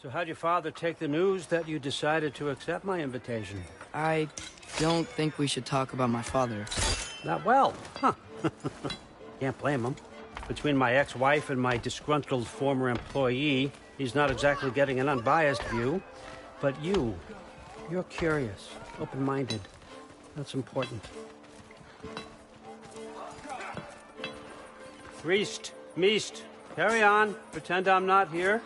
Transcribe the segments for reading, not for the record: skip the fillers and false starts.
So how'd your father take the news that you decided to accept my invitation? I don't think we should talk about my father. Not well, huh? Can't blame him. Between my ex-wife and my disgruntled former employee, he's not exactly getting an unbiased view. But you're curious, open-minded. That's important. Riest, meest, carry on. Pretend I'm not here.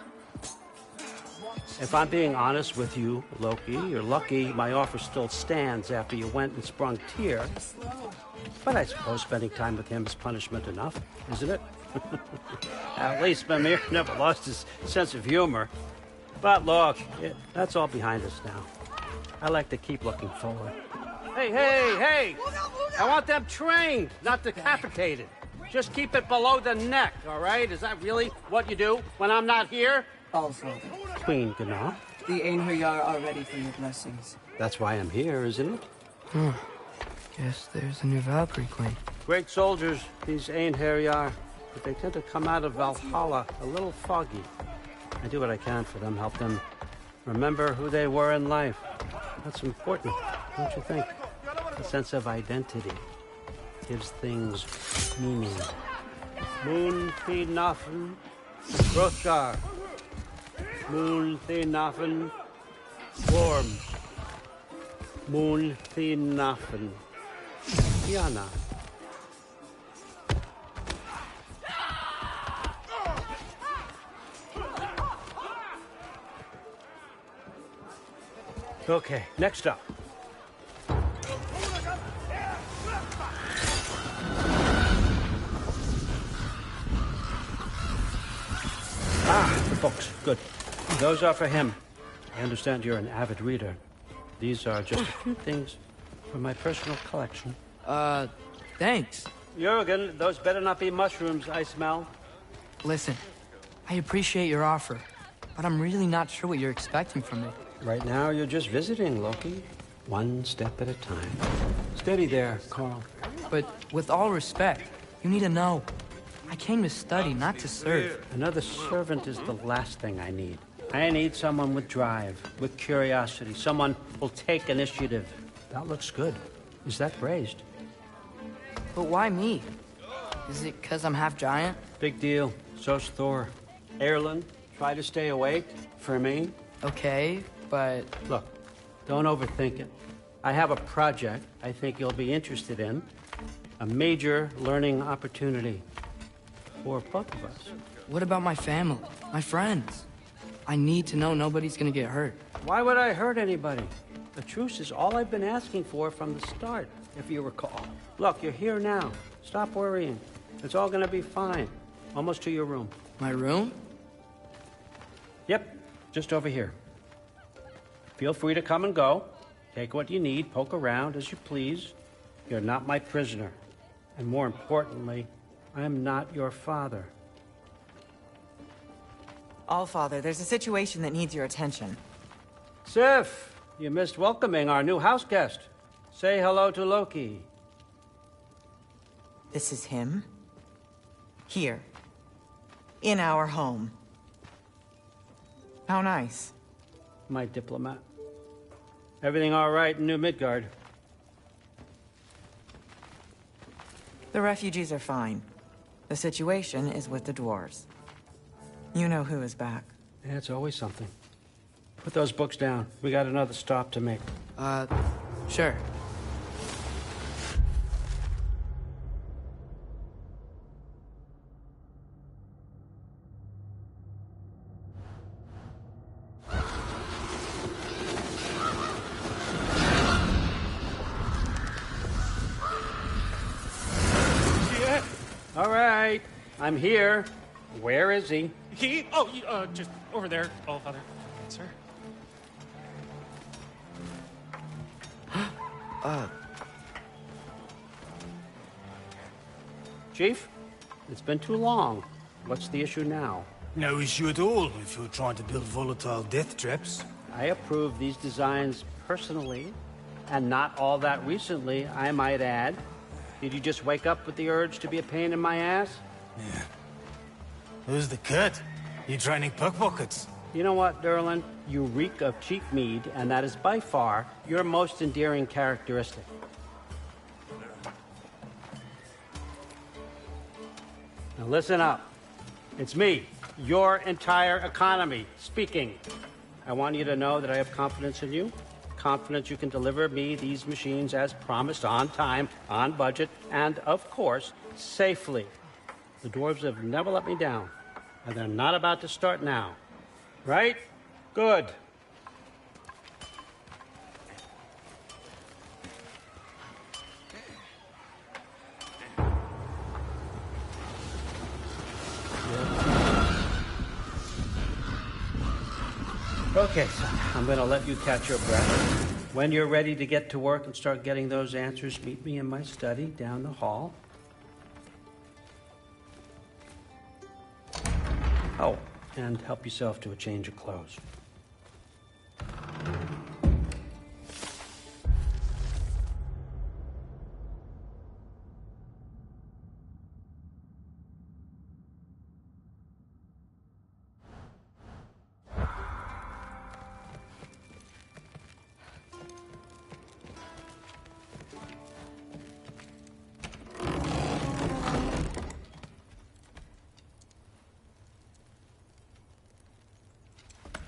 If I'm being honest with you, Loki, you're lucky my offer still stands after you went and sprung Tyr. But I suppose spending time with him is punishment enough, isn't it? At least Mimir never lost his sense of humor. But look, that's all behind us now. I like to keep looking forward. Hey! I want them trained, not decapitated. Just keep it below the neck, all right? Is that really what you do when I'm not here? All, Father. Queen Gná. The Einherjar are ready for your blessings. That's why I'm here, isn't it? Guess there's a new Valkyrie Queen. Great soldiers, these Einherjar, but they tend to come out of Valhalla a little foggy. I do what I can for them, help them remember who they were in life. That's important, don't you think? A sense of identity gives things meaning. Moon Thinafen, Hrothgar. Moon Thinafen, Worm. Moon Thinafen, Yana. Okay, next up. The books. Good. Those are for him. I understand you're an avid reader. These are just a few things from my personal collection. Thanks. Jürgen, those better not be mushrooms I smell. Listen, I appreciate your offer, but I'm really not sure what you're expecting from me. Right now, you're just visiting, Loki. One step at a time. Steady there, Carl. But with all respect, you need to know. I came to study, not to serve. Another servant is the last thing I need. I need someone with drive, with curiosity, someone who'll take initiative. That looks good. Is that praised? But why me? Is it because I'm half giant? Big deal. So's Thor. Erlen, try to stay awake for me. Okay, but... Look, don't overthink it. I have a project I think you'll be interested in. A major learning opportunity for both of us. What about my family? My friends? I need to know nobody's gonna get hurt. Why would I hurt anybody? The truce is all I've been asking for from the start, if you recall. Look, you're here now. Stop worrying. It's all gonna be fine. Almost to your room. My room? Yep, just over here. Feel free to come and go. Take what you need, poke around as you please. You're not my prisoner. And more importantly, I'm not your father. Allfather, there's a situation that needs your attention. Sif, you missed welcoming our new house guest. Say hello to Loki. This is him? Here. In our home. How nice. My diplomat. Everything all right in New Midgard? The refugees are fine. The situation is with the dwarves. You know who is back. Yeah, it's always something. Put those books down. We got another stop to make. Sure. All right, I'm here. Where is he? He? Oh, just over there, Allfather. Sir? Chief, it's been too long. What's the issue now? No issue at all if you're trying to build volatile death traps. I approve these designs personally, and not all that recently, I might add. Did you just wake up with the urge to be a pain in my ass? Yeah. Who's the cut? You training pickpockets? You know what, Derlin? You reek of cheap mead, and that is by far your most endearing characteristic. Now listen up. It's me, your entire economy, speaking. I want you to know that I have confidence in you. Confidence you can deliver me these machines as promised, on time, on budget, and, of course, safely. The dwarves have never let me down, and they're not about to start now. Right? Good. Okay, son, I'm going to let you catch your breath. When you're ready to get to work and start getting those answers, meet me in my study down the hall. Oh, and help yourself to a change of clothes.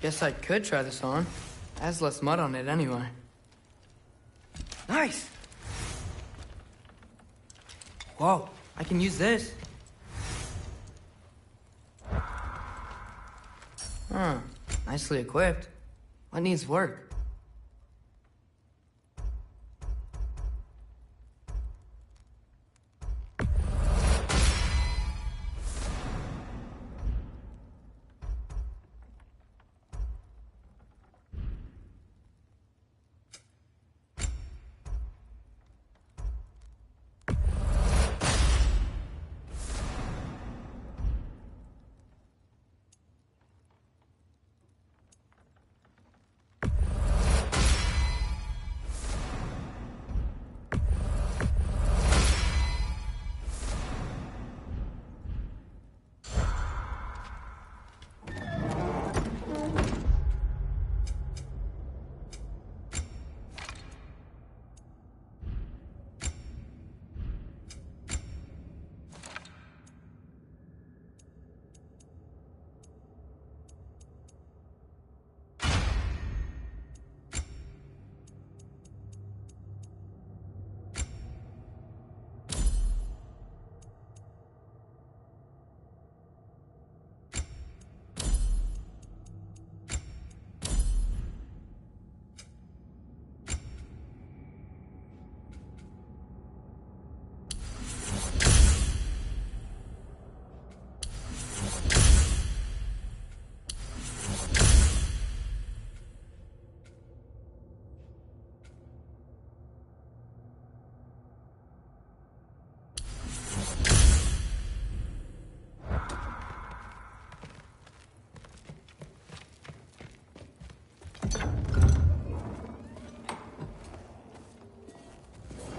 Guess I could try this on. It has less mud on it anyway. Nice! Whoa, I can use this. Huh, nicely equipped. What needs work?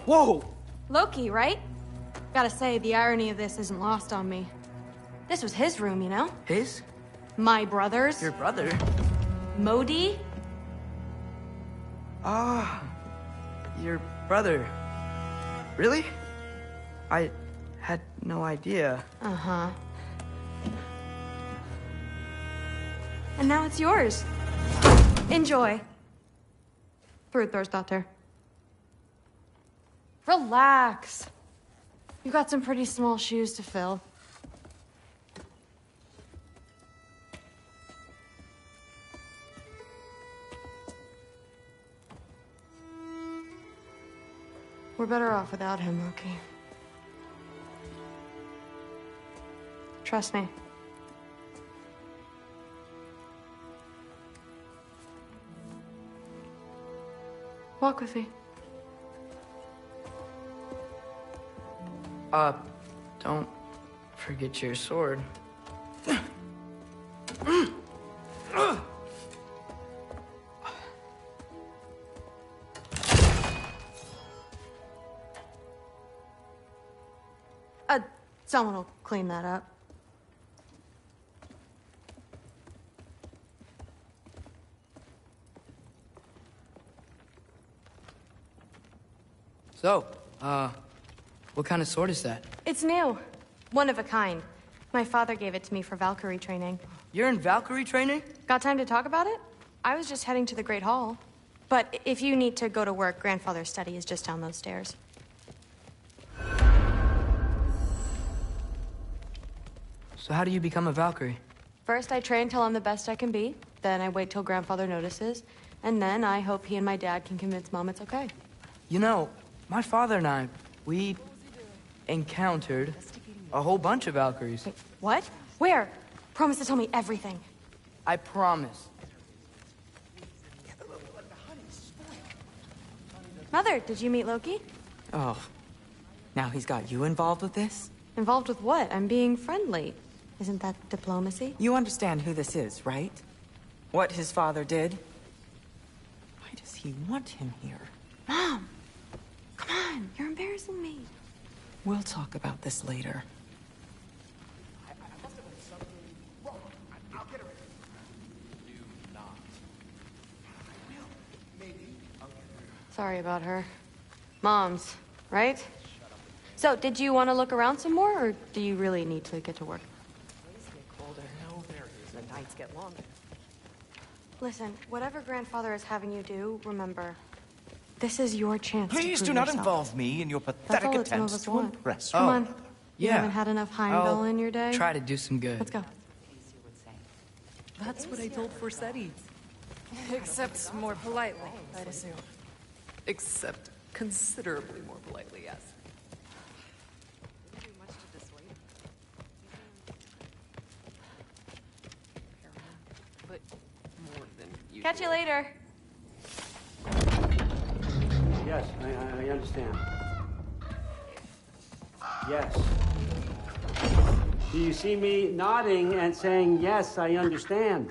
Whoa! Loki, right? Gotta say, the irony of this isn't lost on me. This was his room, you know? His? My brother's. Your brother? Modi? Ah, your brother. Really? I had no idea. Uh-huh. And now it's yours. Enjoy. Daughter. Relax. You got some pretty small shoes to fill. We're better off without him, Loki. Trust me. Walk with me. Don't forget your sword. Someone will clean that up. So, what kind of sword is that? It's new. One of a kind. My father gave it to me for Valkyrie training. You're in Valkyrie training? Got time to talk about it? I was just heading to the Great Hall. But if you need to go to work, Grandfather's study is just down those stairs. So how do you become a Valkyrie? First, I train till I'm the best I can be. Then I wait till Grandfather notices. And then I hope he and my dad can convince Mom it's okay. You know, my father and I, we encountered a whole bunch of Valkyries. Wait, what? Where? Promise to tell me everything. I promise. Mother, did you meet Loki? Oh, now he's got you involved with this? Involved with what? I'm being friendly. Isn't that diplomacy? You understand who this is, right? What his father did? Why does he want him here? Mom! Come on, you're embarrassing me. We'll talk about this later. Sorry about her. Mom's, right? So, did you want to look around some more, or do you really need to get to work? The nights get longer. Listen, whatever Grandfather is having you do, remember, this is your chance to Please prove do not yourself. involve me in your That's pathetic all that some of attempts us to want. impress. Come on. You yeah. haven't had enough Heimdall I'll in your day? Try to do some good. Let's go. That's what I told Forseti. Except more politely, I'd assume. Except considerably more politely, yes. But more than usual. Catch you later. Yes, I understand. Yes. Do you see me nodding and saying, yes, I understand?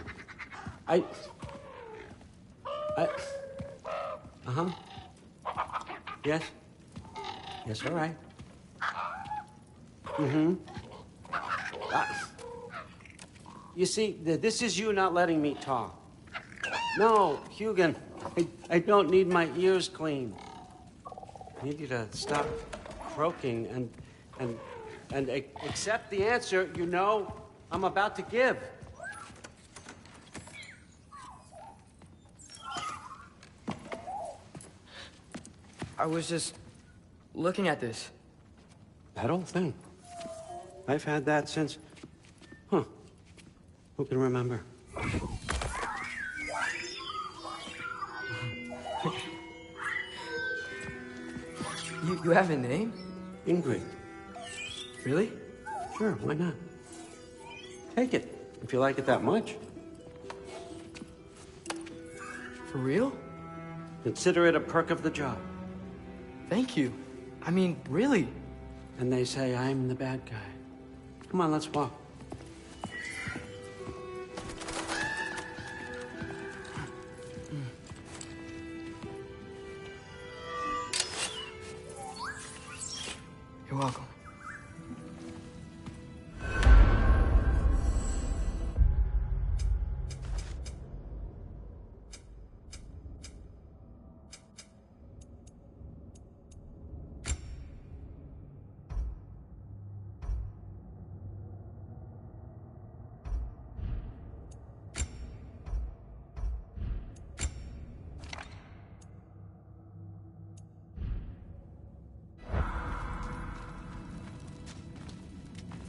Uh-huh. Yes? Yes, all right. Mm-hmm. You see, this is you not letting me talk. No, Hugin, I don't need my ears cleaned. I need you to stop croaking and accept the answer you know I'm about to give. I was just looking at this. That old thing. I've had that since... Huh. Who can remember? You have a name? Ingrid. Really? Sure, why not? Take it, if you like it that much. For real? Consider it a perk of the job. Thank you. I mean, really. And they say I'm the bad guy. Come on, let's walk. You're welcome.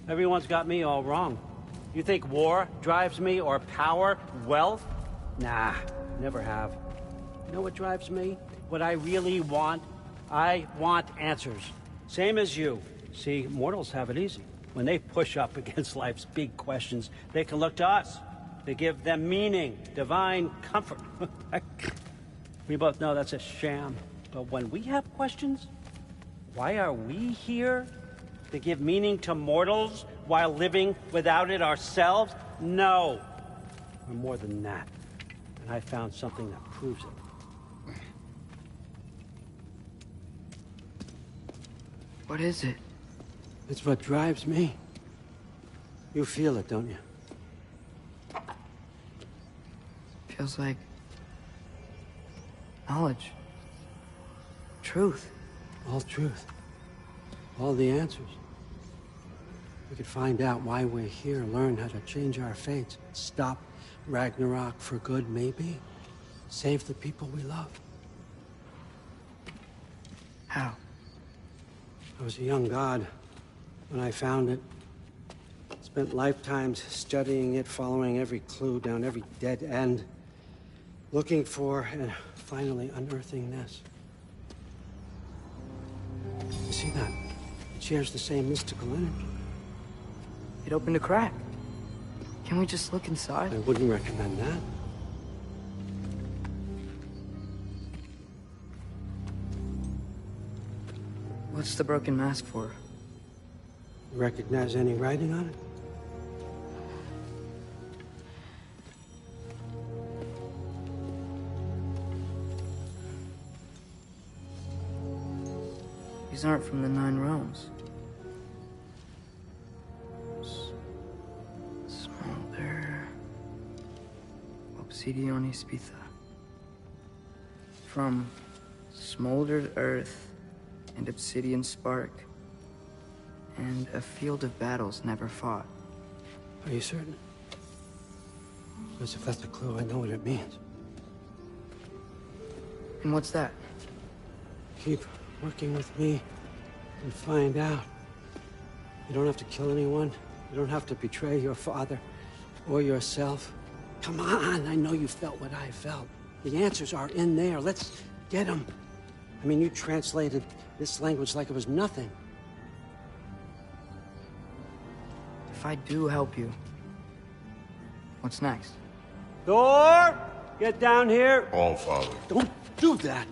Everyone's got me all wrong. You think war drives me, or power, wealth? Nah, never have. You know what drives me? What I really want? I want answers. Same as you. See, mortals have it easy. When they push up against life's big questions, they can look to us. They give them meaning, divine comfort. We both know that's a sham. But when we have questions, why are we here? To give meaning to mortals while living without it ourselves? No. We're more than that. And I found something that proves it. What is it? It's what drives me. You feel it, don't you? Feels like knowledge. Truth. All truth. All the answers. We could find out why we're here, learn how to change our fates, stop Ragnarok for good, maybe. Save the people we love. How? I was a young god when I found it. Spent lifetimes studying it, following every clue down every dead end, looking for and finally unearthing this. You see that? It shares the same mystical energy. It opened a crack. Can we just look inside? I wouldn't recommend that. What's the broken mask for? You recognize any writing on it? These aren't from the Nine Realms. Smolder. Obsidion Spitha. From smoldered earth and obsidian spark, and a field of battles never fought. Are you certain? Because if that's a clue, I know what it means. And what's that? Keep working with me and find out. You don't have to kill anyone. You don't have to betray your father or yourself. Come on, I know you felt what I felt. The answers are in there. Let's get them. I mean, you translated this language like it was nothing. If I do help you, what's next? Thor! Get down here! All Father. Don't do that!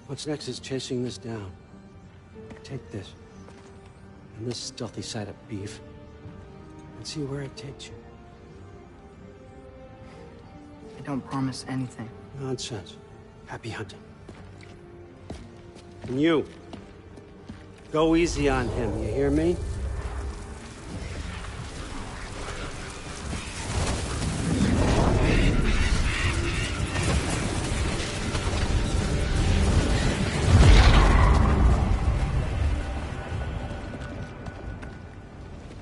What's next is chasing this down. Take this, and this stealthy side of beef, and see where it takes you. I don't promise anything. Nonsense. Happy hunting. And you, go easy on him, you hear me?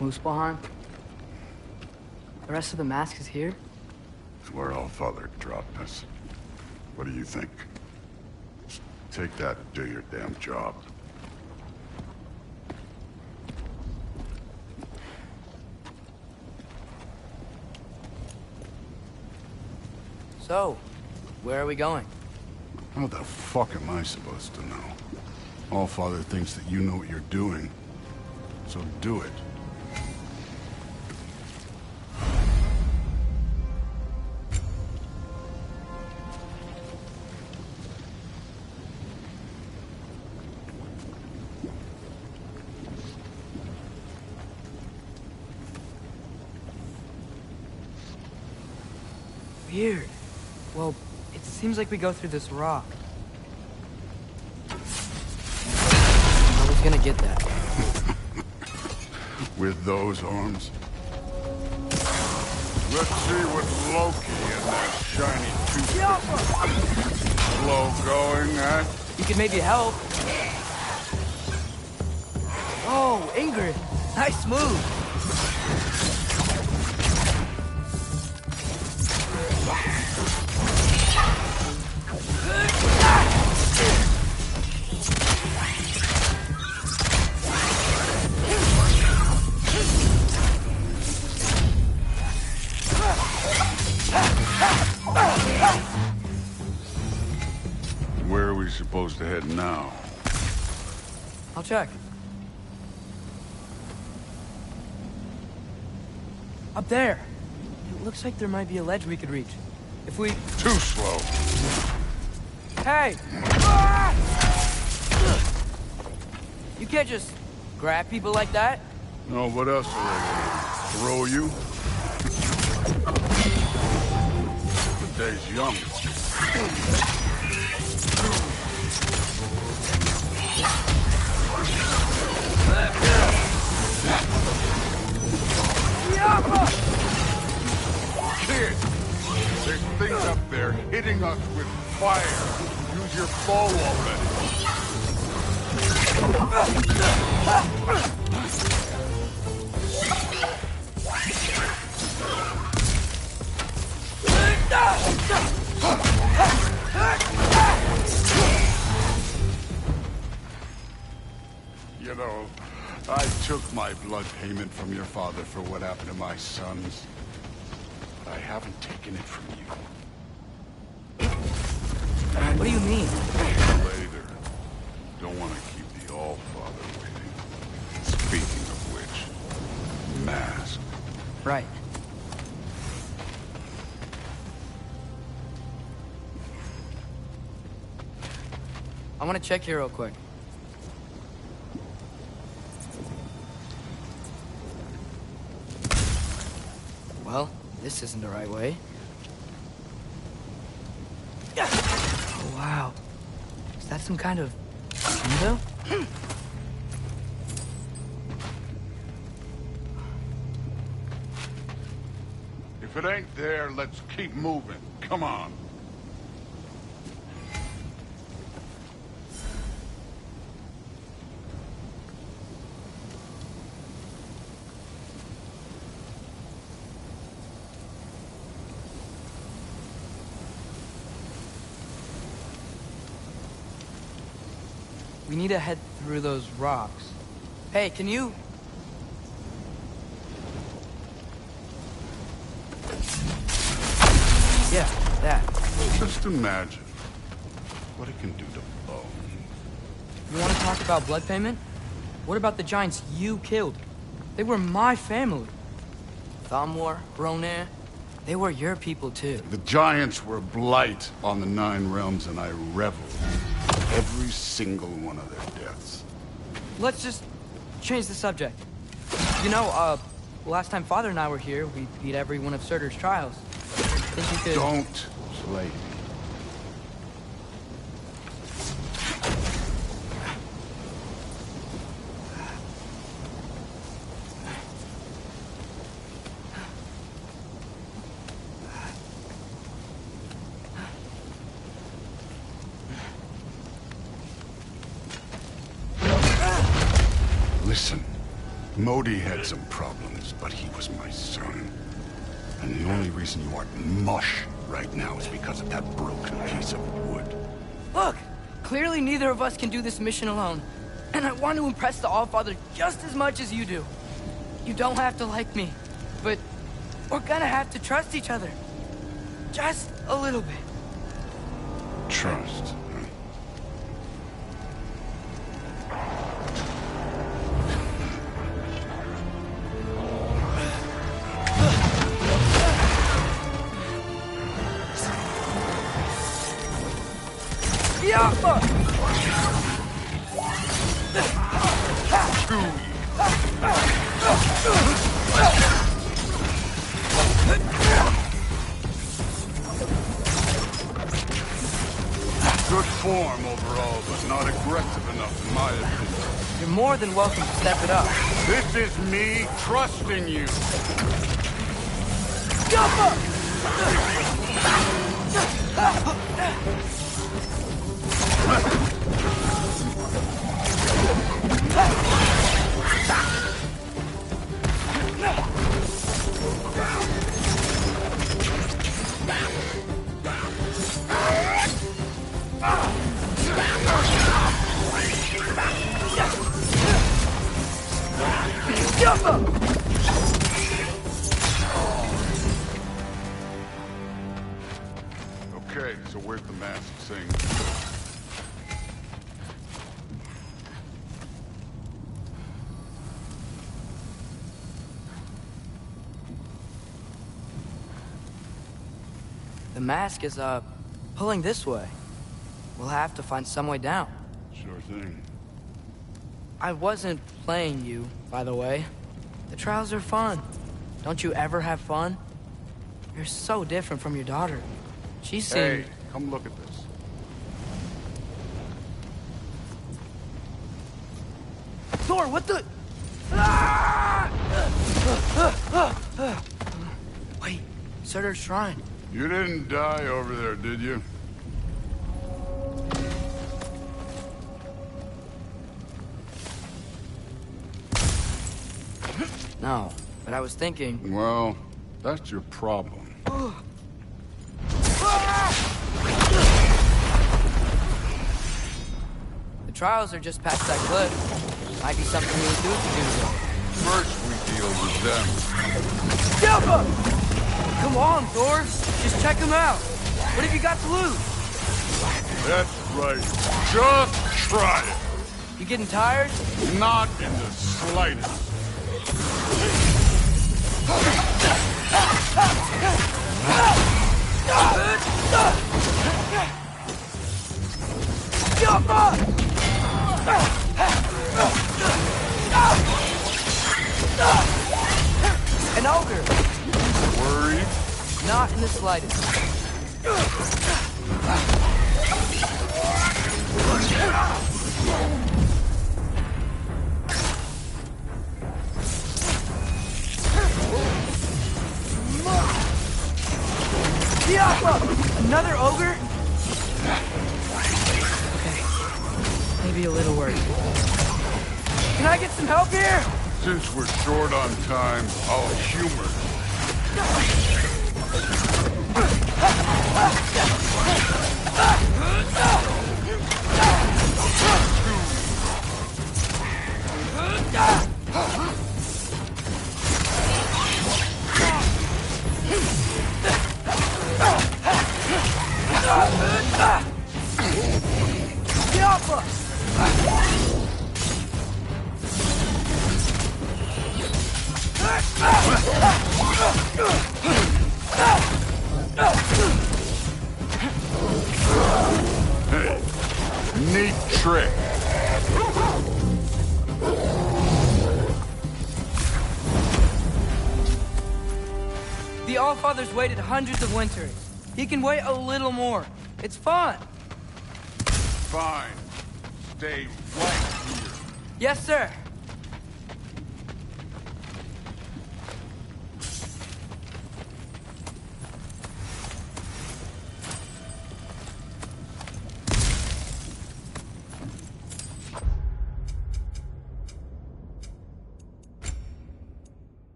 Muspelheim? The rest of the mask is here? It's where All Father dropped us. What do you think? Just take that and do your damn job. So, where are we going? How the fuck am I supposed to know? All Father thinks that you know what you're doing, so do it. Weird. Well, it seems like we go through this rock. I was gonna get that. With those arms? Let's see what Loki and that shiny tooth. Slow going, huh? You could maybe help. Oh, Ingrid. Nice move. Where are we supposed to head now? I'll check. Up there. It looks like there might be a ledge we could reach. If we... Too slow. Hey! You can't just grab people like that. No, what else are they gonna throw you? The day's young. Kid, there's things up there hitting us with fire. Use Where's your bow already? You know, I took my blood payment from your father for what happened to my sons. But I haven't taken it from you. What do you mean? Later. Don't want to keep the All-Father waiting. Speaking of which, mask. Right. I want to check here real quick. Well, this isn't the right way. Oh, wow. Is that some kind of window? If it ain't there, let's keep moving. Come on. We need to head through those rocks. Hey, can you... Yeah, that. Just imagine what it can do to bone. You want to talk about blood payment? What about the giants you killed? They were my family. Thamor, Ronair, they were your people too. The giants were blight on the Nine Realms, and I reveled in every single one of their deaths. Let's just change the subject. You know, last time Father and I were here, we beat every one of Surtur's trials. Think you could... Don't play me. Listen, Modi had some problems, but he was my son. And the only reason you aren't mush right now is because of that broken piece of wood. Look! Clearly neither of us can do this mission alone. And I want to impress the Allfather just as much as you do. You don't have to like me, but we're gonna have to trust each other. Just a little bit. Trust. Good form overall, but not aggressive enough in my opinion. You're more than welcome to step it up. This is me trusting you. Okay, so where's the mask thing? The mask is, pulling this way. We'll have to find some way down. Sure thing. I wasn't playing you, by the way. The trials are fun. Don't you ever have fun? You're so different from your daughter. She seemed... Hey, come look at this. Thor, what the... Wait, Surtur's shrine. You didn't die over there, did you? No, but I was thinking... Well, that's your problem. The trials are just past that cliff. Might be something we would do to do so. First we deal with them. Delta! Come on, Thor. Just check him out. What have you got to lose? That's right. Just try it. You getting tired? Not in the slightest. An ogre. Worried? Not in the slightest. Another ogre? Okay. Maybe a little worried. Can I get some help here? Since we're short on time, I'll humor. Hey, neat trick. The Allfather's waited hundreds of winters. He can wait a little more. It's fun. Fine. Stay right here. Yes, sir.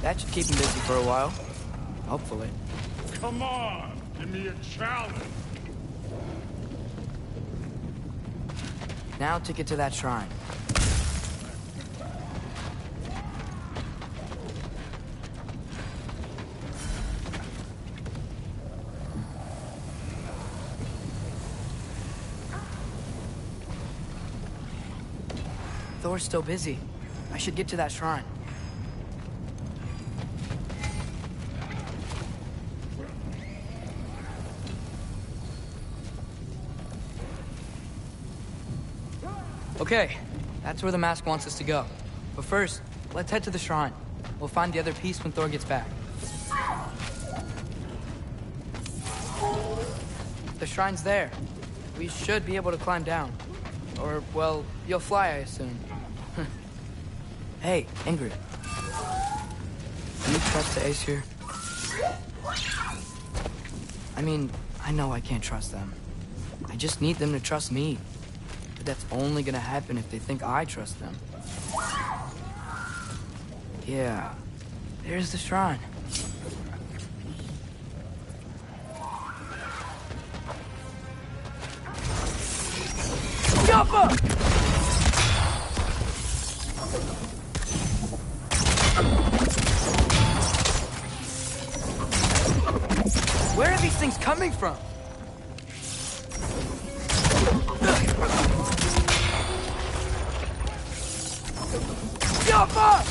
That should keep him busy for a while. Hopefully. Come on, give me a challenge. Now to get to that shrine. Thor's still busy. I should get to that shrine. Okay, that's where the mask wants us to go. But first, let's head to the shrine. We'll find the other piece when Thor gets back. The shrine's there. We should be able to climb down. Or, well, you'll fly, I assume. Hey, Ingrid. Do you trust the Aesir? I mean, I know I can't trust them. I just need them to trust me. But that's only gonna happen if they think I trust them. Yeah, there's the shrine. Jump up! Where are these things coming from? Jump up!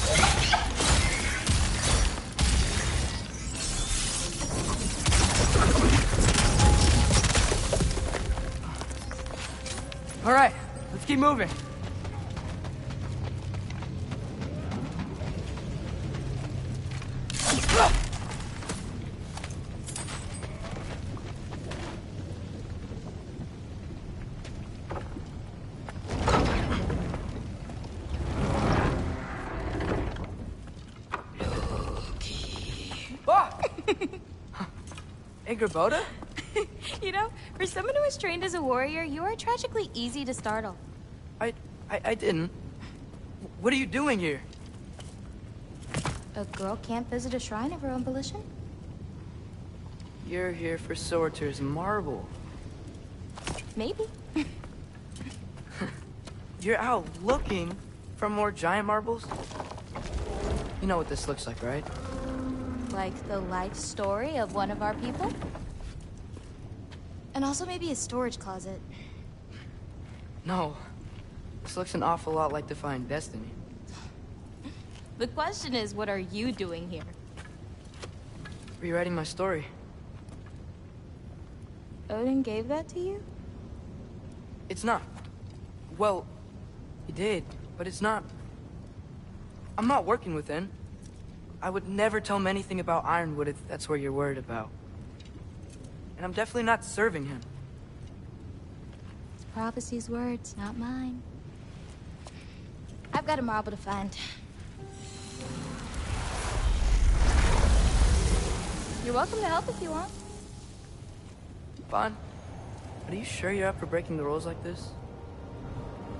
All right, let's keep moving. Angerboda? You know, for someone who was trained as a warrior, you are tragically easy to startle. I didn't. What are you doing here? A girl can't visit a shrine of her own volition? You're here for Sorter's marble. Maybe. You're out looking for more giant marbles? You know what this looks like, right? Like the life story of one of our people? And also maybe a storage closet. No. This looks an awful lot like Defying Destiny. The question is, what are you doing here? Rewriting my story. Odin gave that to you? It's not. Well, he did, but it's not. I'm not working with him. I would never tell him anything about Ironwood if that's what you're worried about. And I'm definitely not serving him. It's prophecy's words, not mine. I've got a marble to find. You're welcome to help if you want. Fine. But are you sure you're up for breaking the rules like this?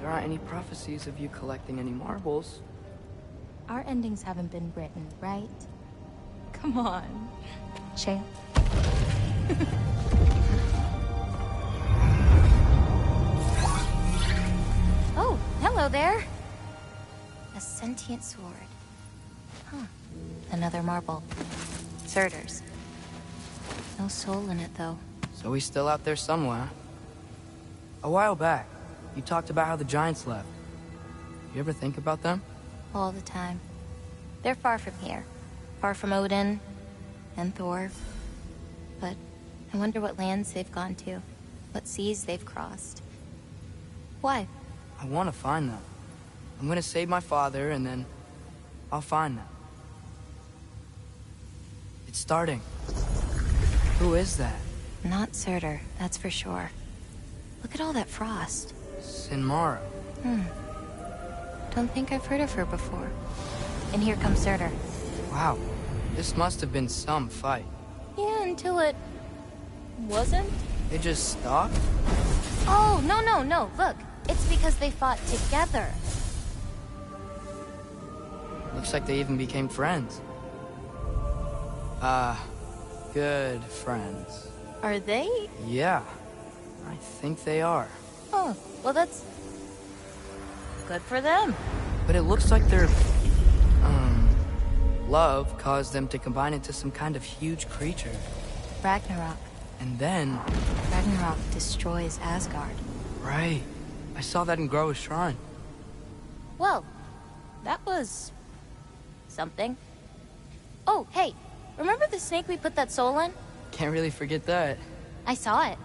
There aren't any prophecies of you collecting any marbles. Our endings haven't been written, right? Come on, champ. Oh, hello there. A sentient sword. Huh. Another marble. Surtur's. No soul in it, though. So he's still out there somewhere. A while back, you talked about how the Giants left. You ever think about them? All the time. They're far from here. Far from Odin and Thor. But I wonder what lands they've gone to. What seas they've crossed. Why? I want to find them. I'm gonna save my father, and then I'll find them. It's starting. Who is that? Not Surtur, that's for sure. Look at all that frost. Sinmara. Don't think I've heard of her before. And here comes Surtur. Wow. This must have been some fight. Yeah, until it... wasn't? They just stopped? Oh, no. Look, it's because they fought together. Looks like they even became friends. Good friends. Are they? Yeah, I think they are. Oh, well that's... good for them. But it looks like their, love caused them to combine into some kind of huge creature. Ragnarok. And then... Ragnarok destroys Asgard. Right. I saw that in Groa's shrine. Well, that was... something. Oh, hey, remember the snake we put that soul in? Can't really forget that. I saw it.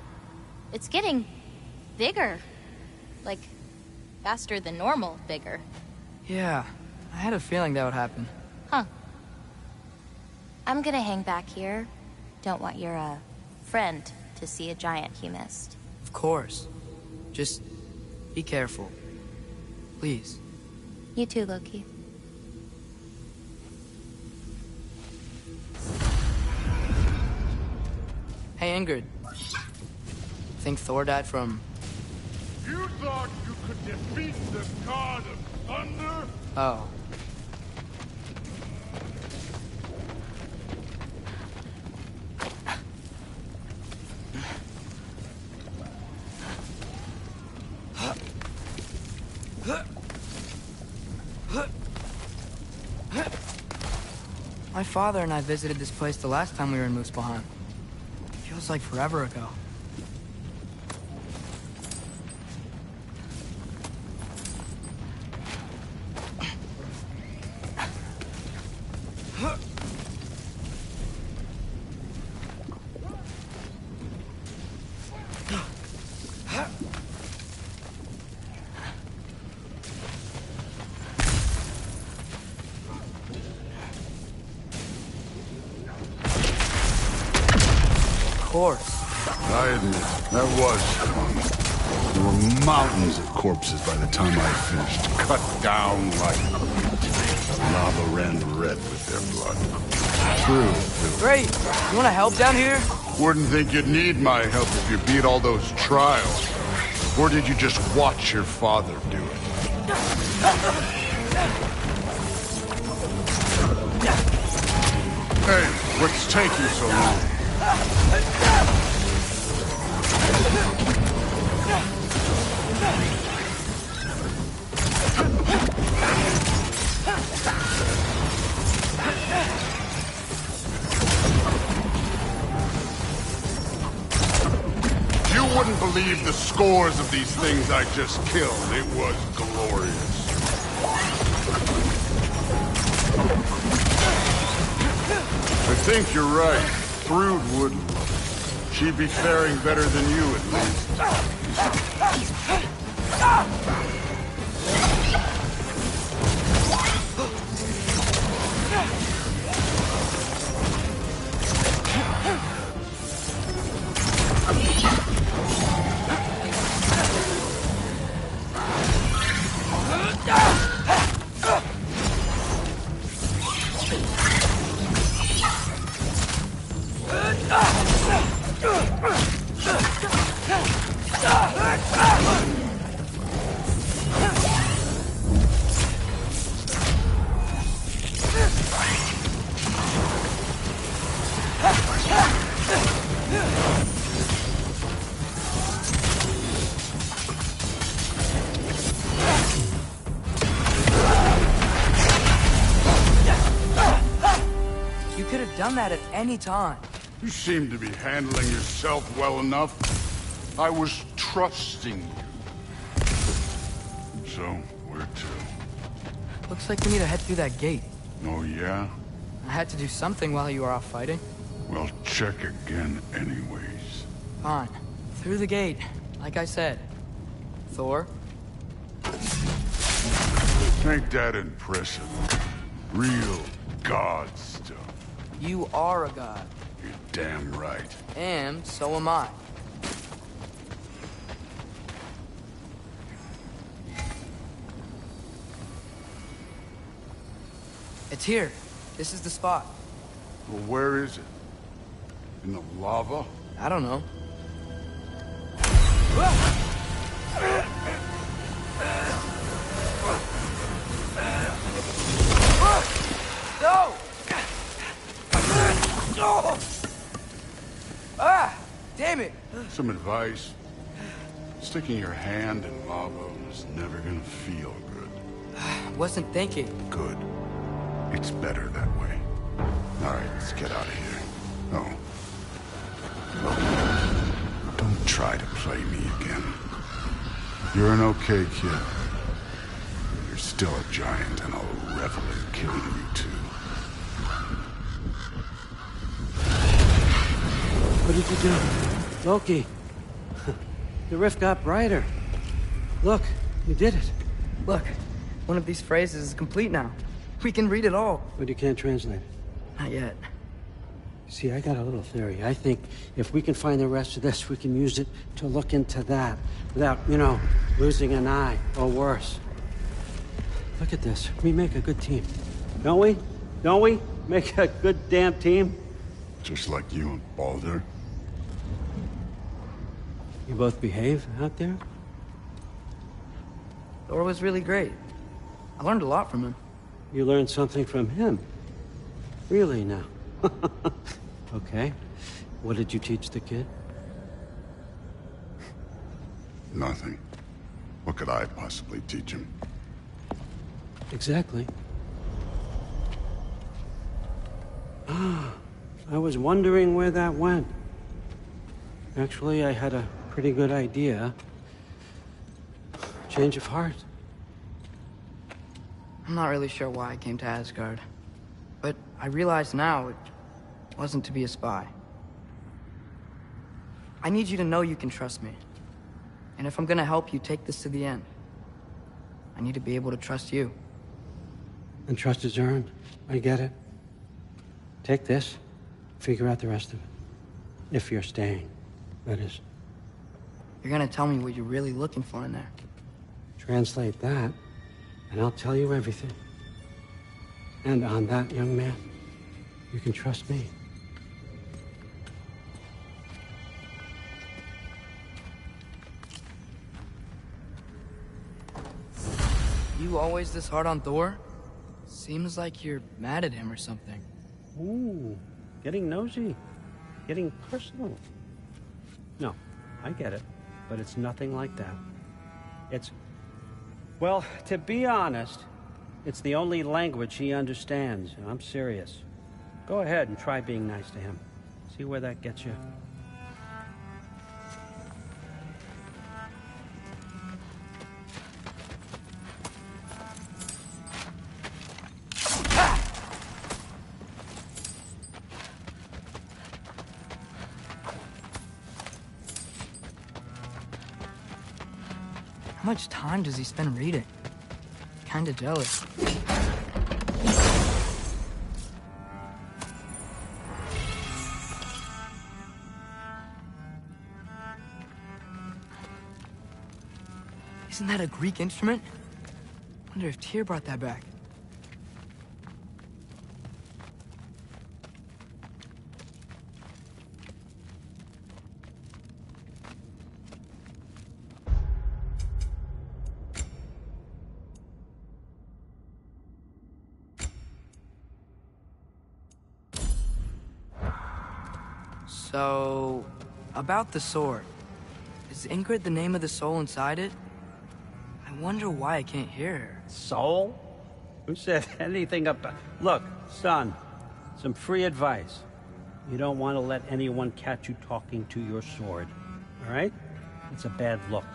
It's getting... bigger. Like, faster than normal bigger. Yeah, I had a feeling that would happen. Huh. I'm gonna hang back here. Don't want your, friend to see a giant he missed. Of course. Just be careful. Please. You too, Loki. Hey, Ingrid. Think Thor died from... You thought you could defeat the god of thunder? Oh. My father and I visited this place the last time we were in Muspelheim. Feels like forever ago. Of course. I admit, that was fun. There were mountains of corpses by the time I finished, cut down like... Lava ran red with their blood. True. Great. You want to help down here? Wouldn't think you'd need my help if you beat all those trials. Or did you just watch your father do it? Hey, what's taking so long? You wouldn't believe the scores of these things I just killed. It was glorious. I think you're right. Thrud wouldn't. She'd be faring better than you, at least. Done that at any time. You seem to be handling yourself well enough. I was trusting you. So, where to? Looks like we need to head through that gate. Oh, yeah? I had to do something while you were off fighting. Well, check again anyways. Fine. Through the gate, like I said. Thor? Ain't that impressive? Real god stuff. You are a god. You're damn right. And so am I. It's here. This is the spot. Well, where is it? In the lava? I don't know. No! Ah! Damn it! Some advice. Sticking your hand in lava is never gonna feel good. Wasn't thinking. Good. It's better that way. All right, let's get out of here. Oh. Look, don't try to play me again. You're an okay kid. You're still a giant, and I'll revel in killing you too. What did you do? Loki. The rift got brighter. Look, you did it. Look, one of these phrases is complete now. We can read it all. But you can't translate it. Not yet. See, I got a little theory. I think if we can find the rest of this, we can use it to look into that without, losing an eye or worse. Look at this. We make a good team. Don't we? Don't we? Make a good damn team? Just like you and Baldur. You both behave out there? Thor was really great. I learned a lot from him. You learned something from him? Really now? Okay. What did you teach the kid? Nothing. What could I possibly teach him? Exactly. I was wondering where that went. Actually, I had a pretty good idea. Change of heart. I'm not really sure why I came to Asgard. But I realize now it wasn't to be a spy. I need you to know you can trust me. And if I'm gonna help you take this to the end, I need to be able to trust you. And trust is earned. I get it. Take this, figure out the rest of it. If you're staying, that is. You're gonna tell me what you're really looking for in there. Translate that, and I'll tell you everything. And on that, young man, you can trust me. You always this hard on Thor? Seems like you're mad at him or something. Ooh, getting nosy. Getting personal. No, I get it, but it's nothing like that. It's... Well, to be honest, it's the only language he understands, and I'm serious. Go ahead and try being nice to him. See where that gets you. How much time does he spend reading? Kinda jealous. Isn't that a Greek instrument? Wonder if Tyr brought that back. So, about the sword. Is Ingrid the name of the soul inside it? I wonder why I can't hear her. Soul? Who said anything about... Look, son, some free advice. You don't want to let anyone catch you talking to your sword, all right? It's a bad look.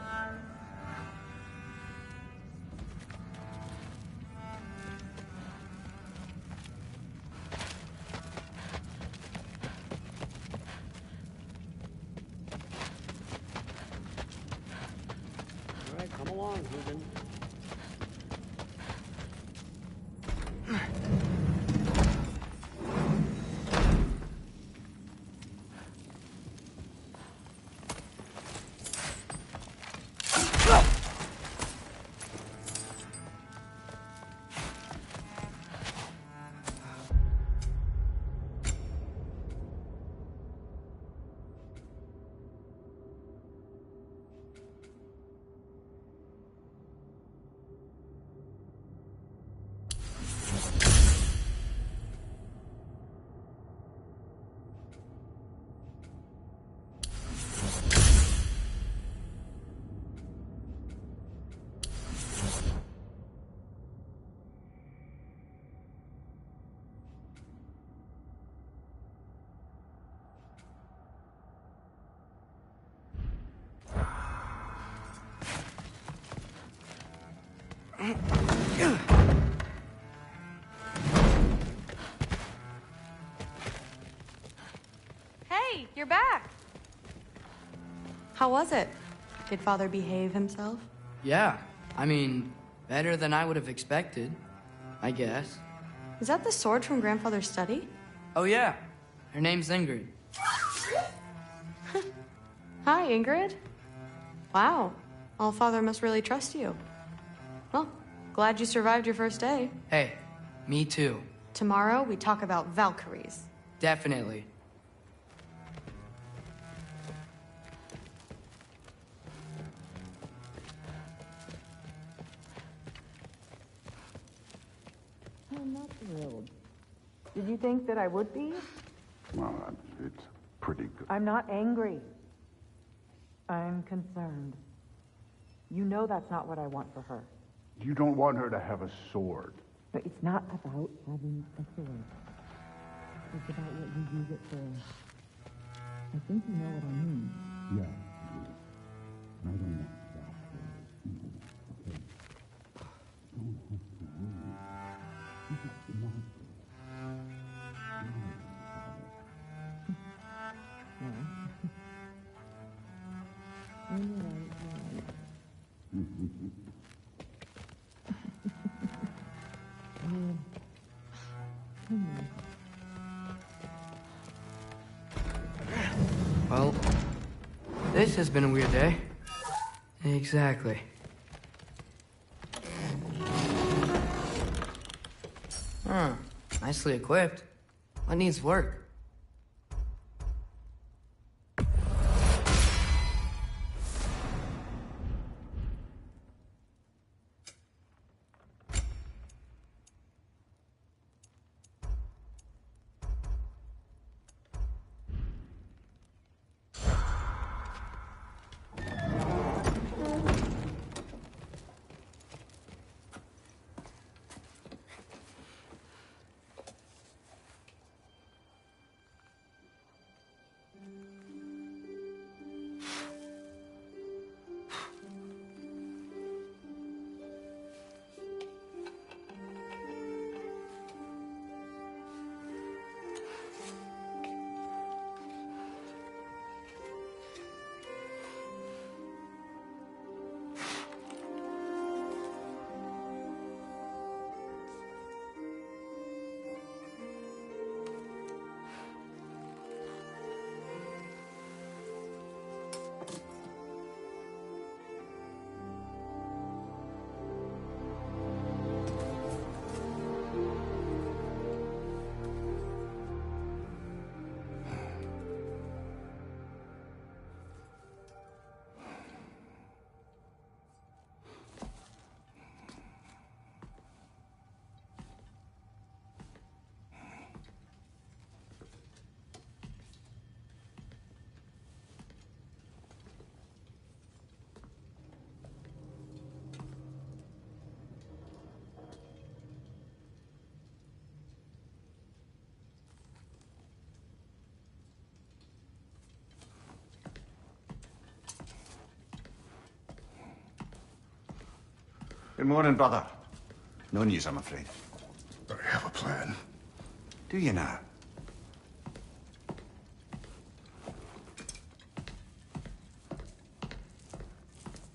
All right, come along, Ruben. Hey, you're back. How was it? Did Father behave himself? Yeah, I mean, better than I would have expected, I guess. Is that the sword from Grandfather's study? Oh yeah, her name's Ingrid. Hi, Ingrid. Wow, Allfather must really trust you. Well, glad you survived your first day. Hey, me too. Tomorrow, we talk about Valkyries. Definitely. I'm not thrilled. Did you think that I would be? Well, it's pretty good. I'm not angry. I'm concerned. You know that's not what I want for her. You don't want her to have a sword. But it's not about having a sword. It's about what you use it for. I think you know what I mean. Yeah. I don't want that. Okay. Don't have to worry. You just want Well, this has been a weird day. Exactly. Huh. Nicely equipped. What needs work? Good morning, brother. No news, I'm afraid. I have a plan. Do you now?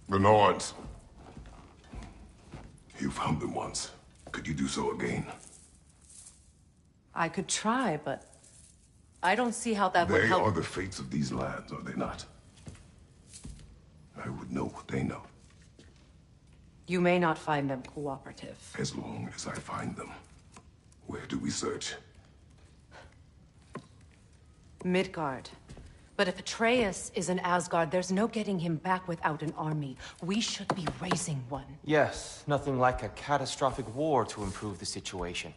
The Norns. You found them once. Could you do so again? I could try, but I don't see how that would help. They are the fates of these lands, are they not? I would know what they know. You may not find them cooperative. As long as I find them. Where do we search? Midgard. But if Atreus is in Asgard, there's no getting him back without an army. We should be raising one. Yes, nothing like a catastrophic war to improve the situation.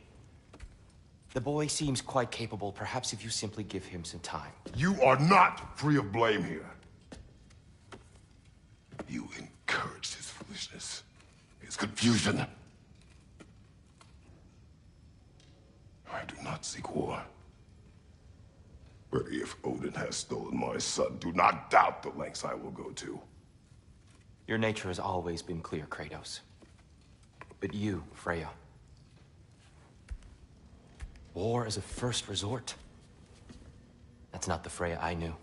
The boy seems quite capable. Perhaps if you simply give him some time. You are not free of blame here. You encouraged his foolishness. His confusion. I do not seek war. But if Odin has stolen my son, do not doubt the lengths I will go to. Your nature has always been clear, Kratos. But you, Freya. War is a first resort. That's not the Freya I knew.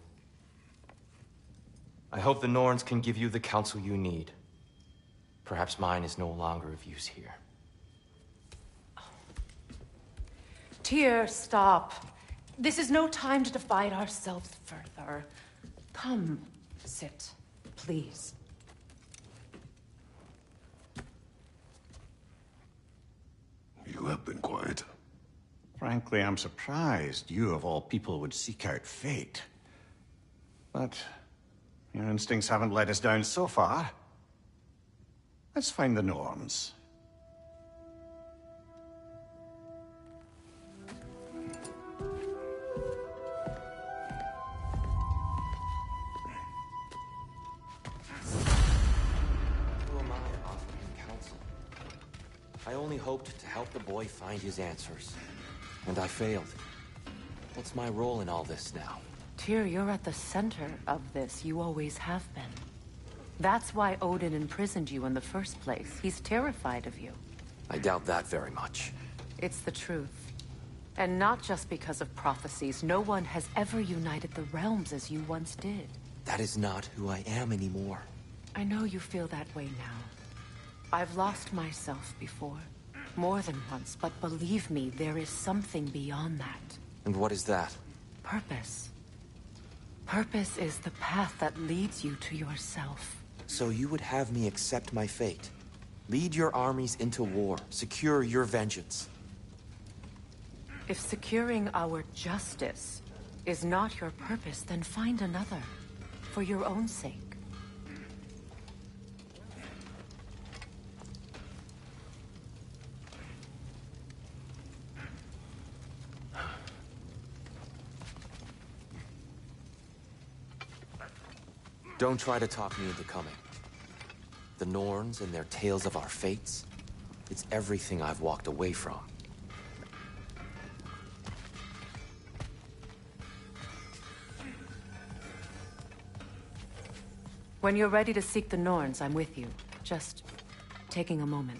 I hope the Norns can give you the counsel you need. Perhaps mine is no longer of use here. Tyr, stop. This is no time to divide ourselves further. Come, sit, please. You have been quiet. Frankly, I'm surprised you, of all people, would seek out fate. But your instincts haven't let us down so far. Let's find the Norns. Who am I offering counsel? I only hoped to help the boy find his answers. And I failed. What's my role in all this now? Tyr, you're at the center of this. You always have been. That's why Odin imprisoned you in the first place. He's terrified of you. I doubt that very much. It's the truth. And not just because of prophecies. No one has ever united the realms as you once did. That is not who I am anymore. I know you feel that way now. I've lost myself before. More than once, but believe me, there is something beyond that. And what is that? Purpose. Purpose is the path that leads you to yourself. So you would have me accept my fate? Lead your armies into war, secure your vengeance? If securing our justice is not your purpose, then find another. For your own sake. Don't try to talk me into coming. The Norns and their tales of our fates, it's everything I've walked away from. When you're ready to seek the Norns, I'm with you. Just taking a moment.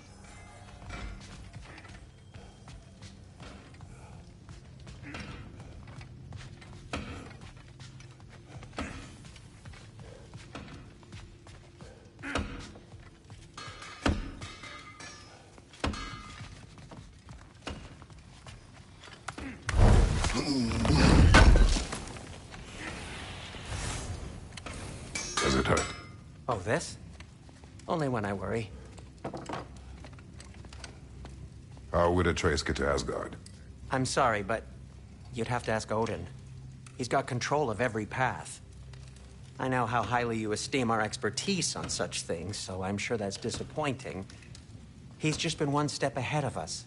Does it hurt? Oh, this? Only when I worry. How would a trace get to Asgard? I'm sorry, but you'd have to ask Odin. He's got control of every path. I know how highly you esteem our expertise on such things, so I'm sure that's disappointing. He's just been one step ahead of us.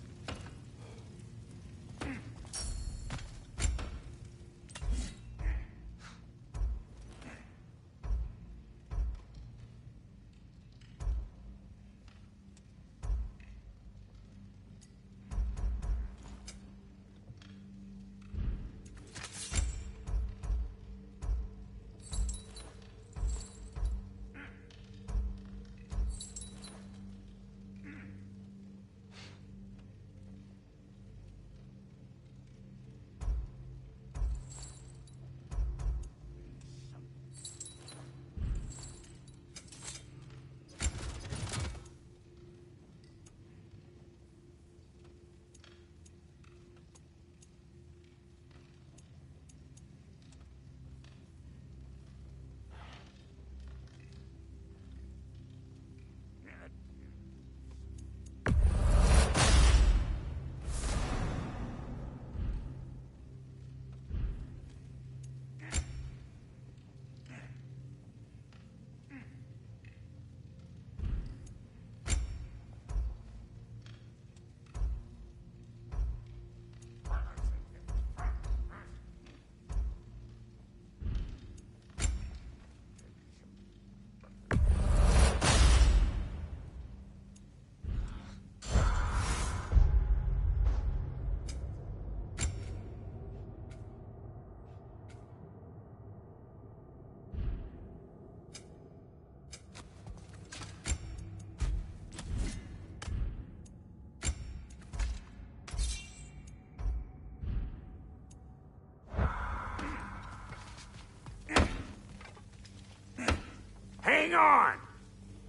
Hang on!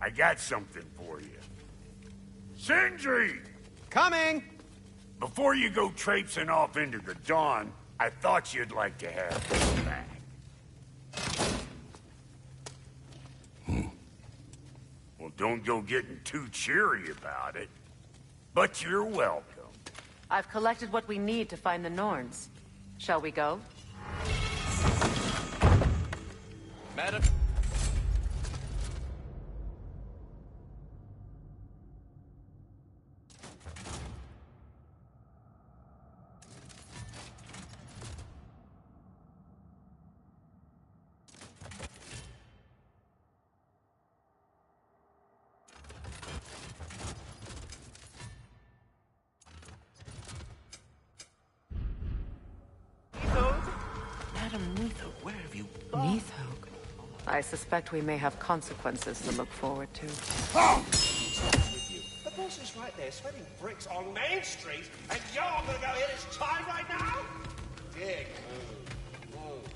I got something for you. Sindri! Coming! Before you go traipsing off into the dawn, I thought you'd like to have this back. Well, don't go getting too cheery about it. But you're welcome. I've collected what we need to find the Norns. Shall we go? Madam... Neathog. I suspect we may have consequences to look forward to. Oh! The boss is right there, sweating bricks on Main Street, and you're gonna go hit his time right now? Dick.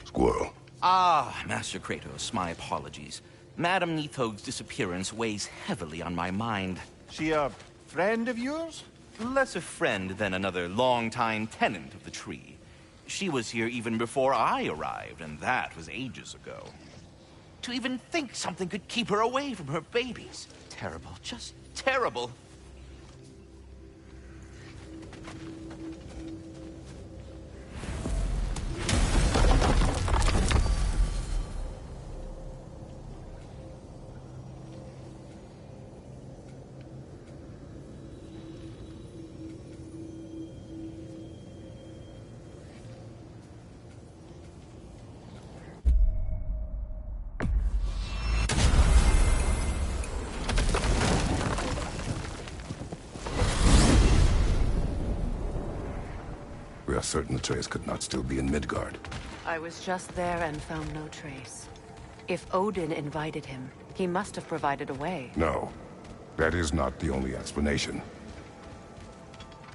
Squirrel. Ah, Master Kratos, my apologies. Madame Neathog's disappearance weighs heavily on my mind. She a friend of yours? Less a friend than another long-time tenant of the tree. She was here even before I arrived, and that was ages ago. To even think something could keep her away from her babies. Terrible, just terrible. are certain the trace could not still be in Midgard. I was just there and found no trace. If Odin invited him, he must have provided a way. No, that is not the only explanation.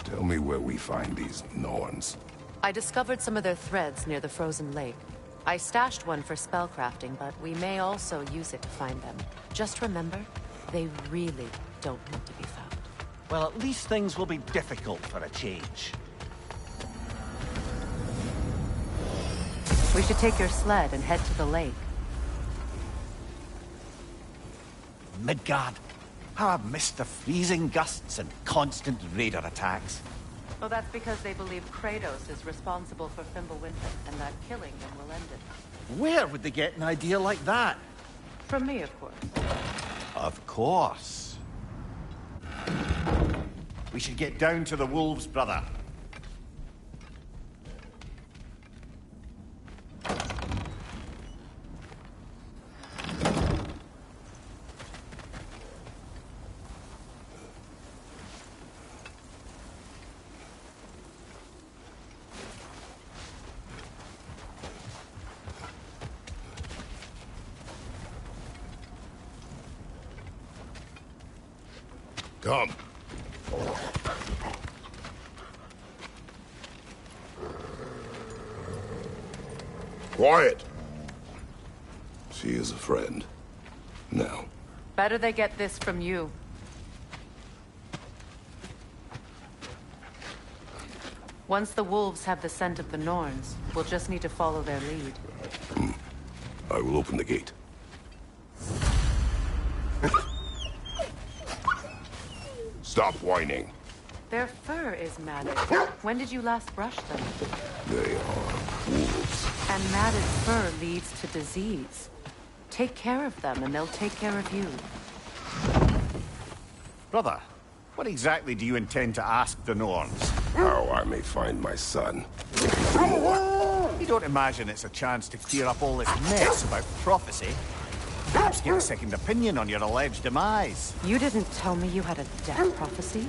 Tell me where we find these Norns. I discovered some of their threads near the frozen lake. I stashed one for spellcrafting, but we may also use it to find them. Just remember, they really don't want to be found. Well, at least things will be difficult for a change. We should take your sled and head to the lake. Midgard. How I've missed the freezing gusts and constant raider attacks. Well, that's because they believe Kratos is responsible for Fimbulwinter, and that killing him will end it. Where would they get an idea like that? From me, of course. Of course. We should get down to the wolves, brother. Come. Quiet. She is a friend. Now. Better they get this from you. Once the wolves have the scent of the Norns, we'll just need to follow their lead. I will open the gate. Stop whining. Their fur is matted. When did you last brush them? They are wolves. And matted fur leads to disease. Take care of them, and they'll take care of you. Brother, what exactly do you intend to ask the Norns? How I may find my son. You don't imagine it's a chance to clear up all this mess about prophecy? Perhaps get a second opinion on your alleged demise. You didn't tell me you had a death prophecy?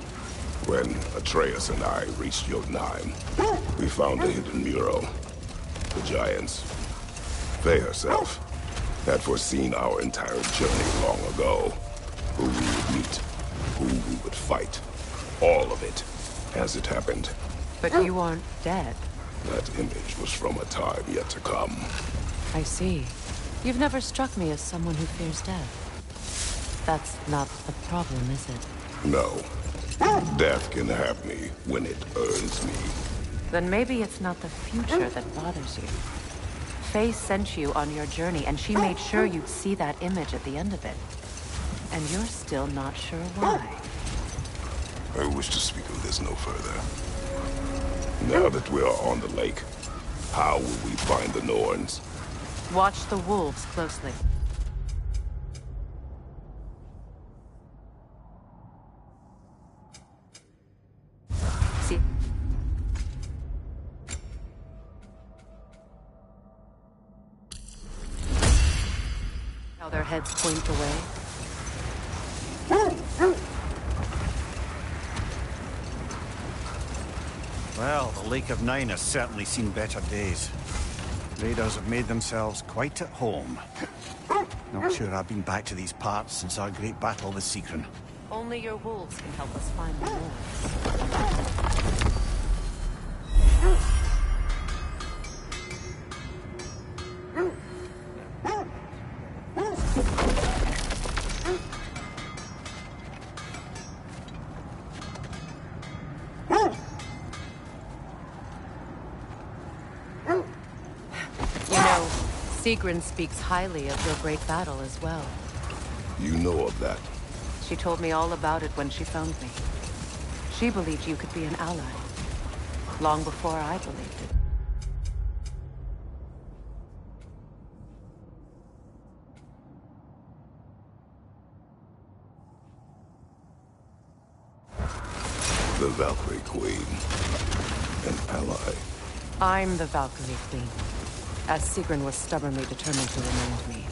When Atreus and I reached Jotunheim, we found a hidden mural. The giants, Faye herself, had foreseen our entire journey long ago. Who we would meet, who we would fight. All of it, as it happened. But you aren't dead. That image was from a time yet to come. I see. You've never struck me as someone who fears death. That's not the problem, is it? No. Death can have me when it earns me. Then maybe it's not the future that bothers you. Faye sent you on your journey, and she made sure you'd see that image at the end of it. And you're still not sure why. I wish to speak of this no further. Now that we are on the lake, how will we find the Norns? Watch the wolves closely. See how their heads point away? Well, the Lake of Nine has certainly seen better days. Raiders have made themselves quite at home. Not sure I've been back to these parts since our great battle with Sigrun. Only your wolves can help us find the Norns. Sigrun speaks highly of your great battle as well. You know of that? She told me all about it when she found me. She believed you could be an ally. Long before I believed it. The Valkyrie Queen. An ally. I'm the Valkyrie Queen. As Sigrun was stubbornly determined to remind me.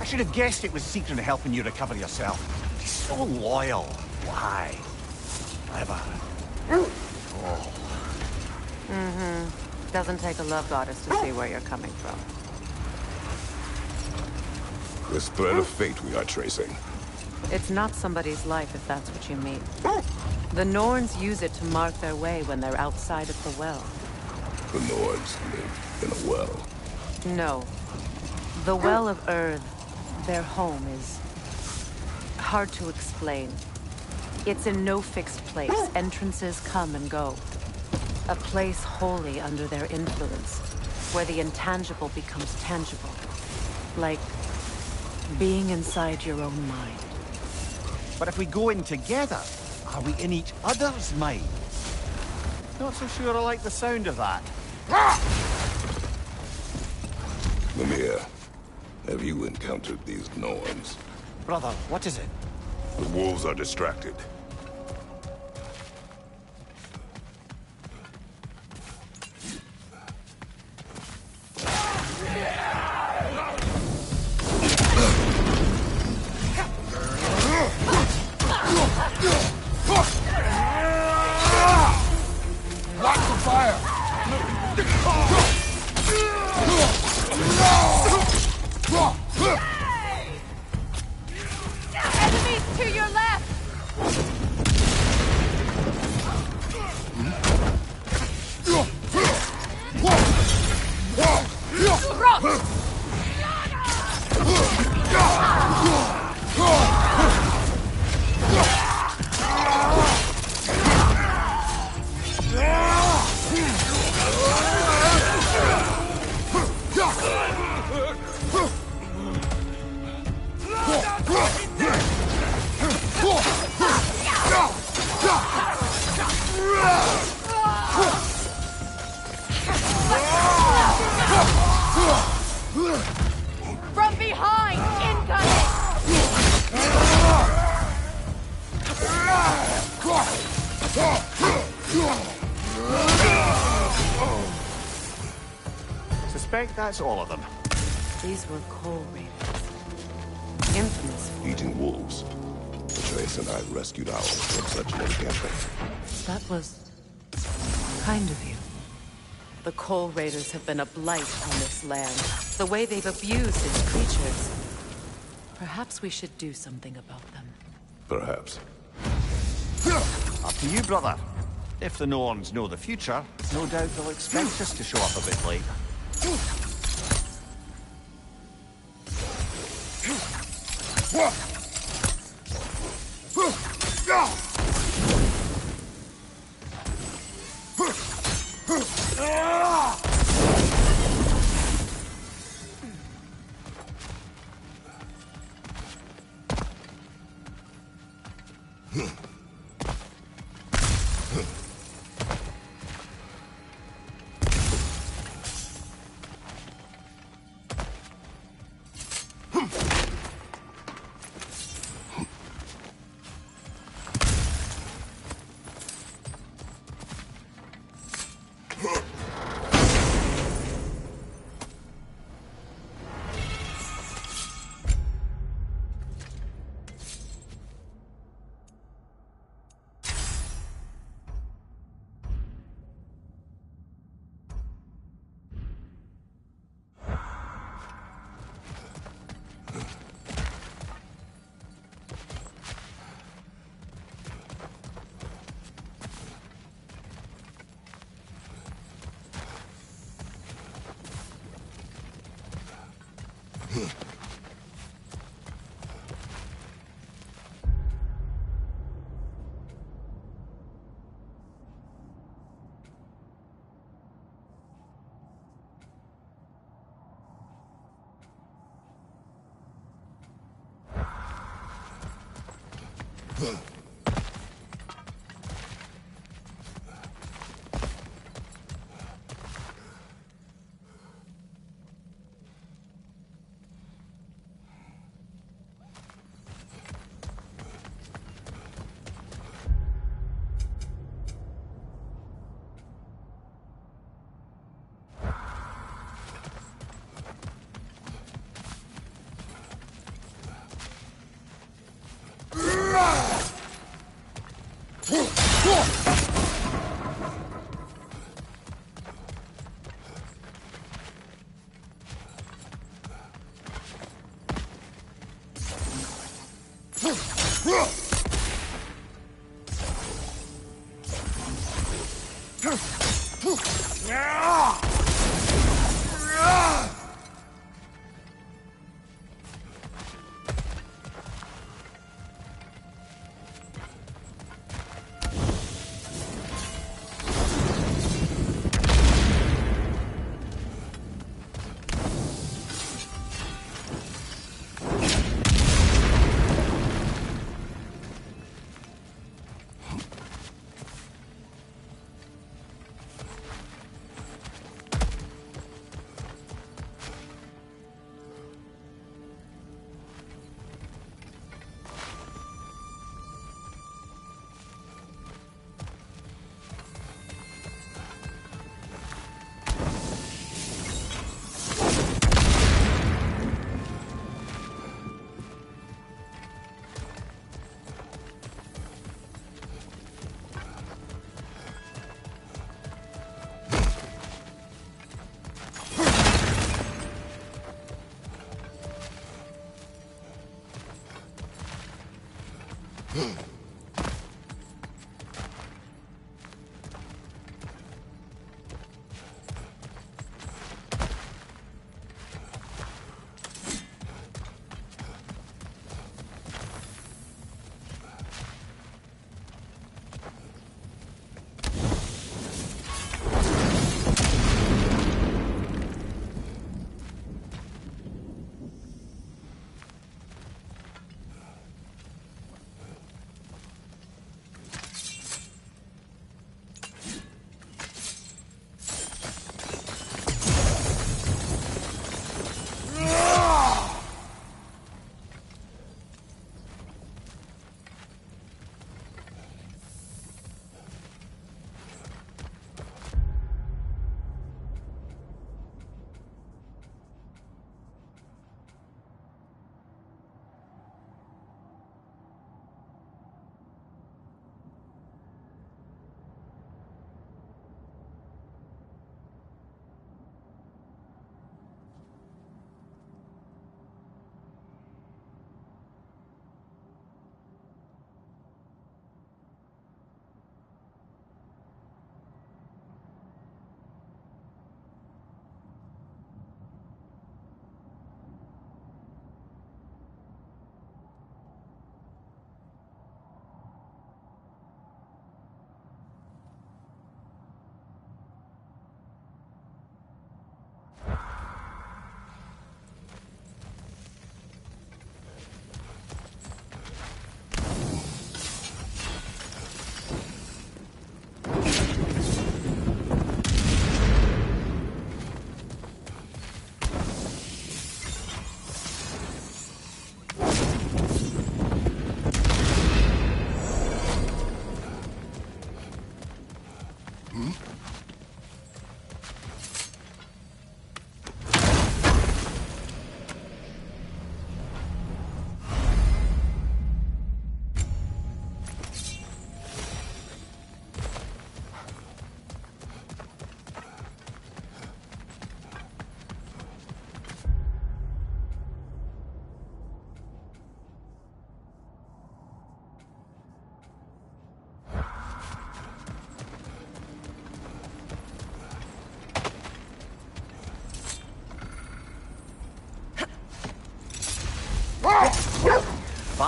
I should have guessed it was Sigrun helping you recover yourself. She's so loyal. Why? Clever. Oh, Doesn't take a love goddess to see where you're coming from. This thread of fate we are tracing. It's not somebody's life, if that's what you mean. The Norns use it to mark their way when they're outside of the well. The Nords live in a well. No. The Well of Earth, their home, is hard to explain. It's in no fixed place. Entrances come and go. A place wholly under their influence, where the intangible becomes tangible. Like being inside your own mind. But if we go in together, are we in each other's mind? Not so sure I like the sound of that. Mimir, have you encountered these Norns? Brother, what is it? The wolves are distracted. Watch the fire! Enemies to your left! From behind! Incoming! Suspect that's all of them. These were Coal Raiders. Infamous. Eating wolves. Atreus and I rescued ours from such an encampment. That was kind of you. The Coal Raiders have been a blight on this land. The way they've abused its creatures. Perhaps we should do something about them. Perhaps. Up to you, brother. If the Norns know the future, no doubt they'll expect us to show up a bit late.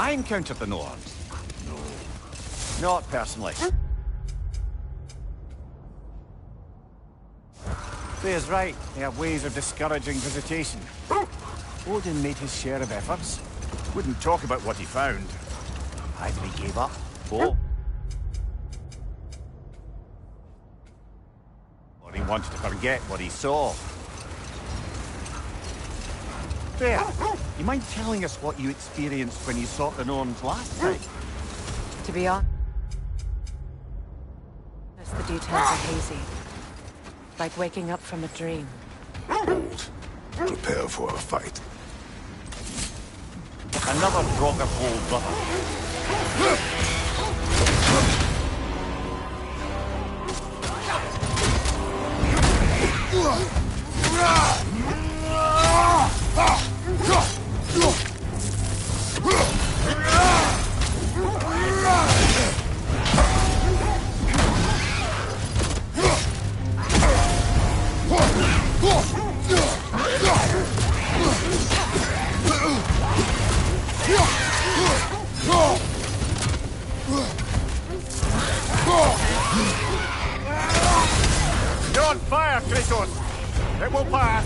I encountered the Norns. No. Not personally. Freya's right. They have ways of discouraging visitation. Odin made his share of efforts. Wouldn't talk about what he found. Either he gave up, or he wanted to forget what he saw. Freya, you mind telling us what you experienced when you sought the Norns last time? To be honest, the details are hazy. Like waking up from a dream. Prepare for a fight. Another drop of old brother. Kratos! It will pass!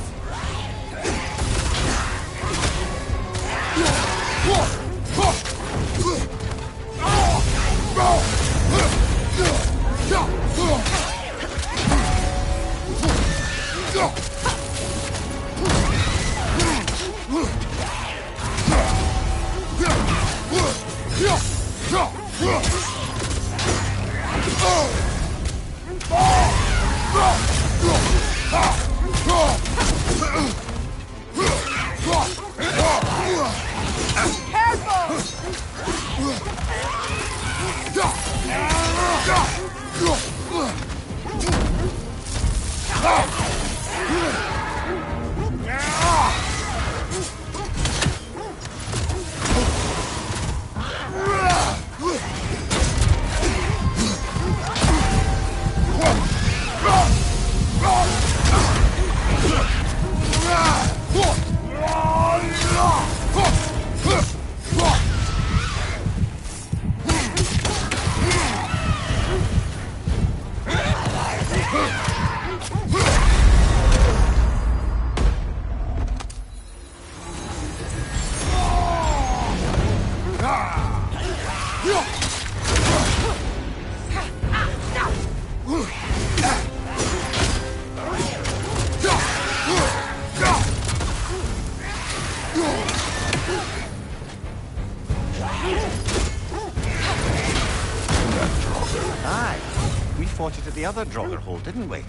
The other Draugr hole, didn't we?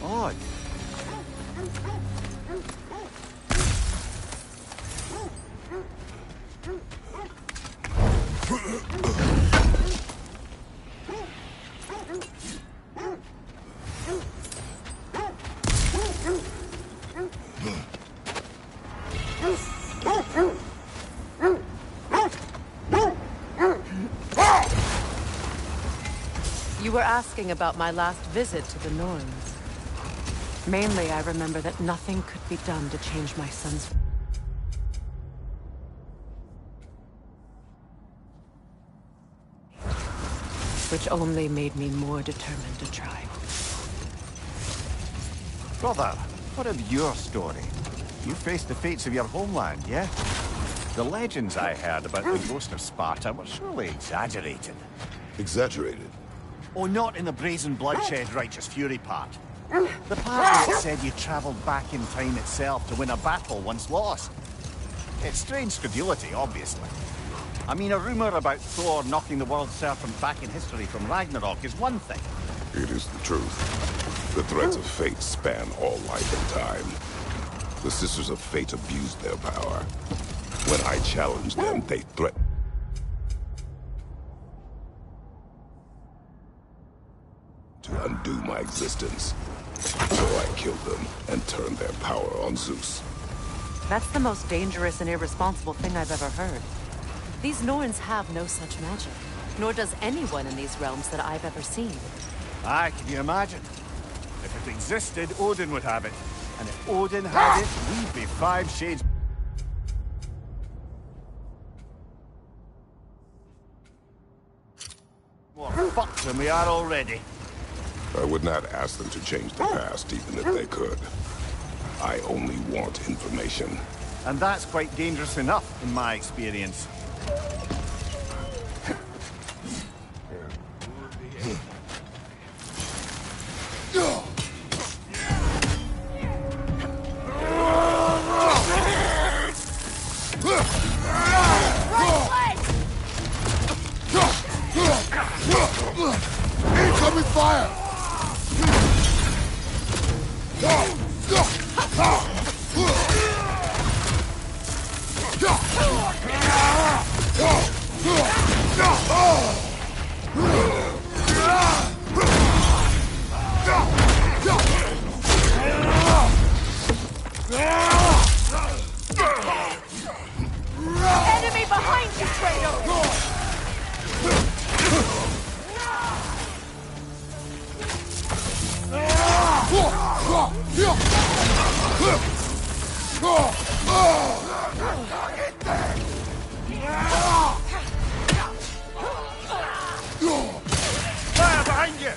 Odd. You were asking about my last visit to the Norns. Mainly, I remember that nothing could be done to change my son's... which only made me more determined to try. Brother, what of your story? You faced the fates of your homeland, yeah? The legends I heard about the ghost of Sparta were surely exaggerated. Exaggerated? Oh, not in the brazen bloodshed righteous fury part. The part where it said you travelled back in time itself to win a battle once lost. It's strange credulity, obviously. I mean, a rumour about Thor knocking the world serpent back in history from Ragnarok is one thing. It is the truth. The threads of fate span all life and time. The Sisters of Fate abused their power. When I challenged them, they threatened to undo my existence. So I killed them and turned their power on Zeus. That's the most dangerous and irresponsible thing I've ever heard. These Norns have no such magic, nor does anyone in these realms that I've ever seen. Aye, can you imagine? If it existed, Odin would have it. And if Odin had it, we'd be 5 shades... more fucked than we are already. I would not ask them to change the past, even if they could. I only want information. And that's quite dangerous enough, in my experience. Incoming fire! Enemy behind you, Kratos! Fire behind you!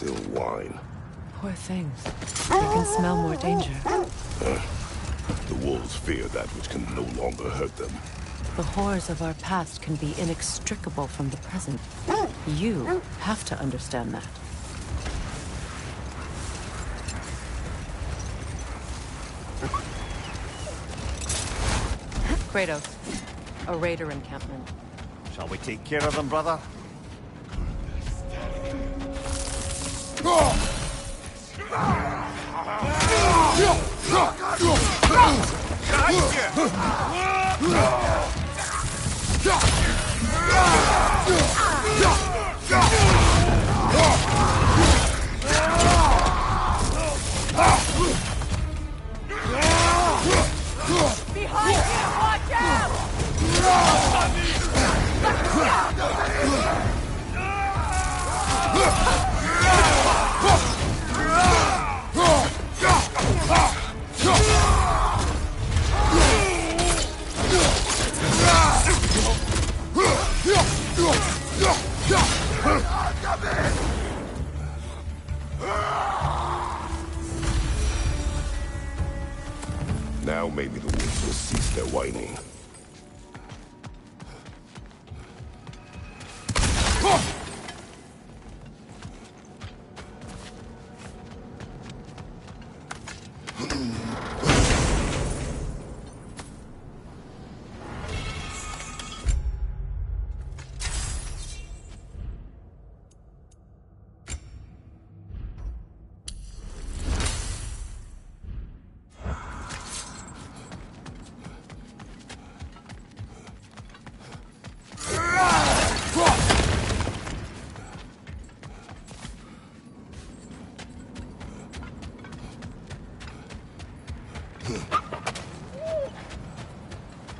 still whine. Poor things. They can smell more danger. The wolves fear that which can no longer hurt them. The horrors of our past can be inextricable from the present. You have to understand that. Kratos, a raider encampment. Shall we take care of them, brother? Behind you! Watch out! Now maybe the wolves will cease their whining.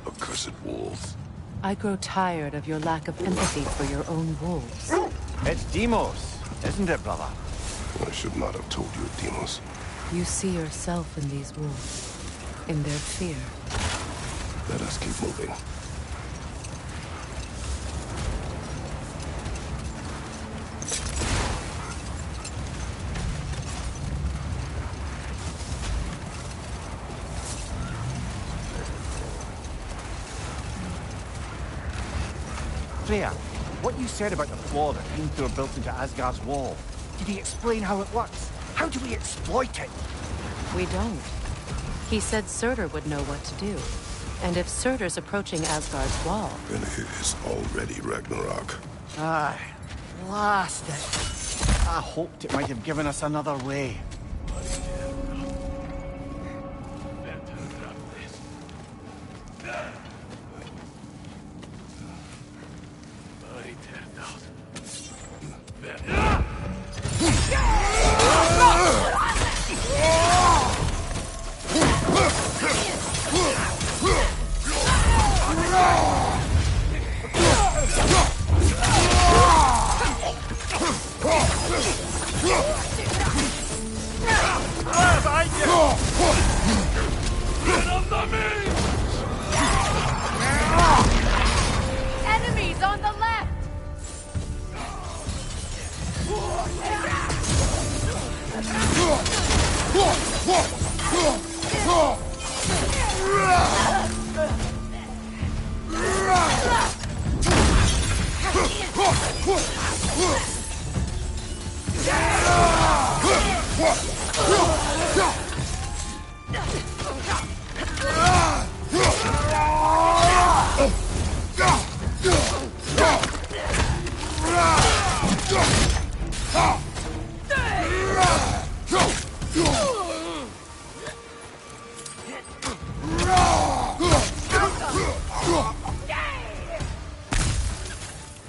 Accursed wolves. I grow tired of your lack of empathy for your own wolves. It's Deimos, isn't it, brother? I should not have told you, Deimos. You see yourself in these wolves, in their fear. Let us keep moving. Freya, what you said about the flaw that Hrimthur built into Asgard's wall, did he explain how it works? How do we exploit it? We don't. He said Surtur would know what to do. And if Surtur's approaching Asgard's wall... Then it is already Ragnarok. Aye, blast it. I hoped it might have given us another way. Enemies on the left!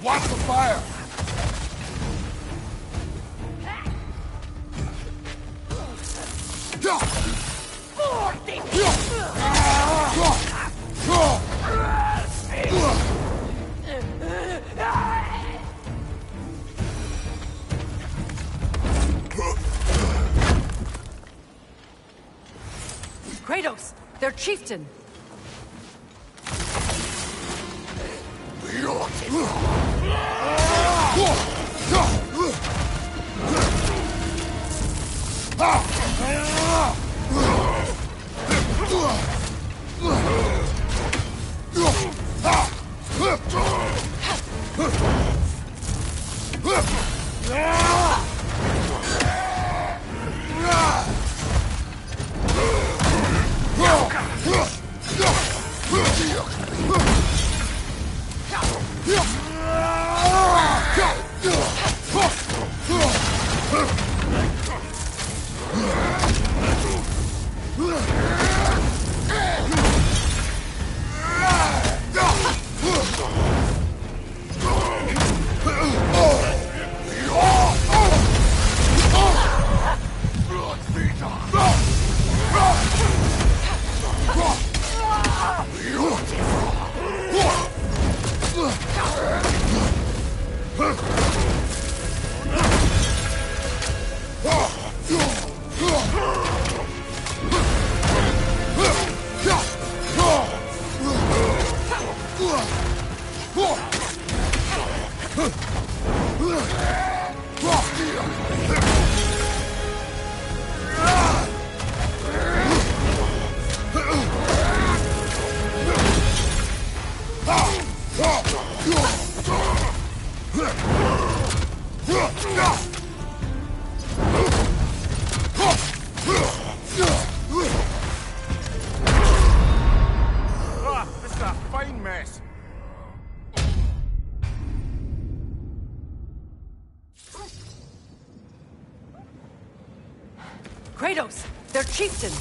Watch the fire! Kratos! Their chieftain! Kratos! They're chieftain!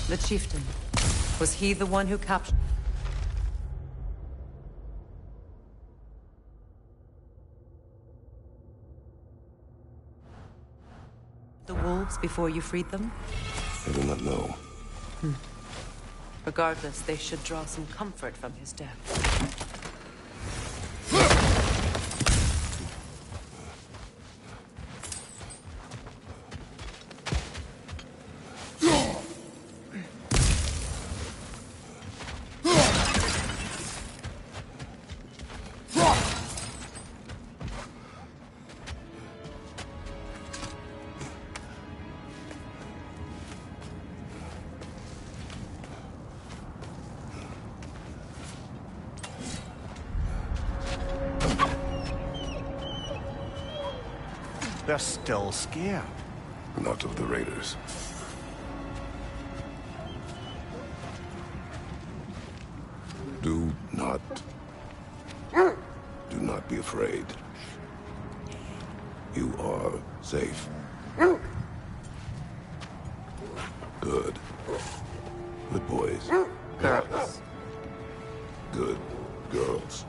The chieftain. Was he the one who captured... the wolves before you freed them? I do not know. Regardless, they should draw some comfort from his death. They're still scared. Not of the raiders. Do not be afraid. You are safe. Good. Good boys. Girls. Good girls.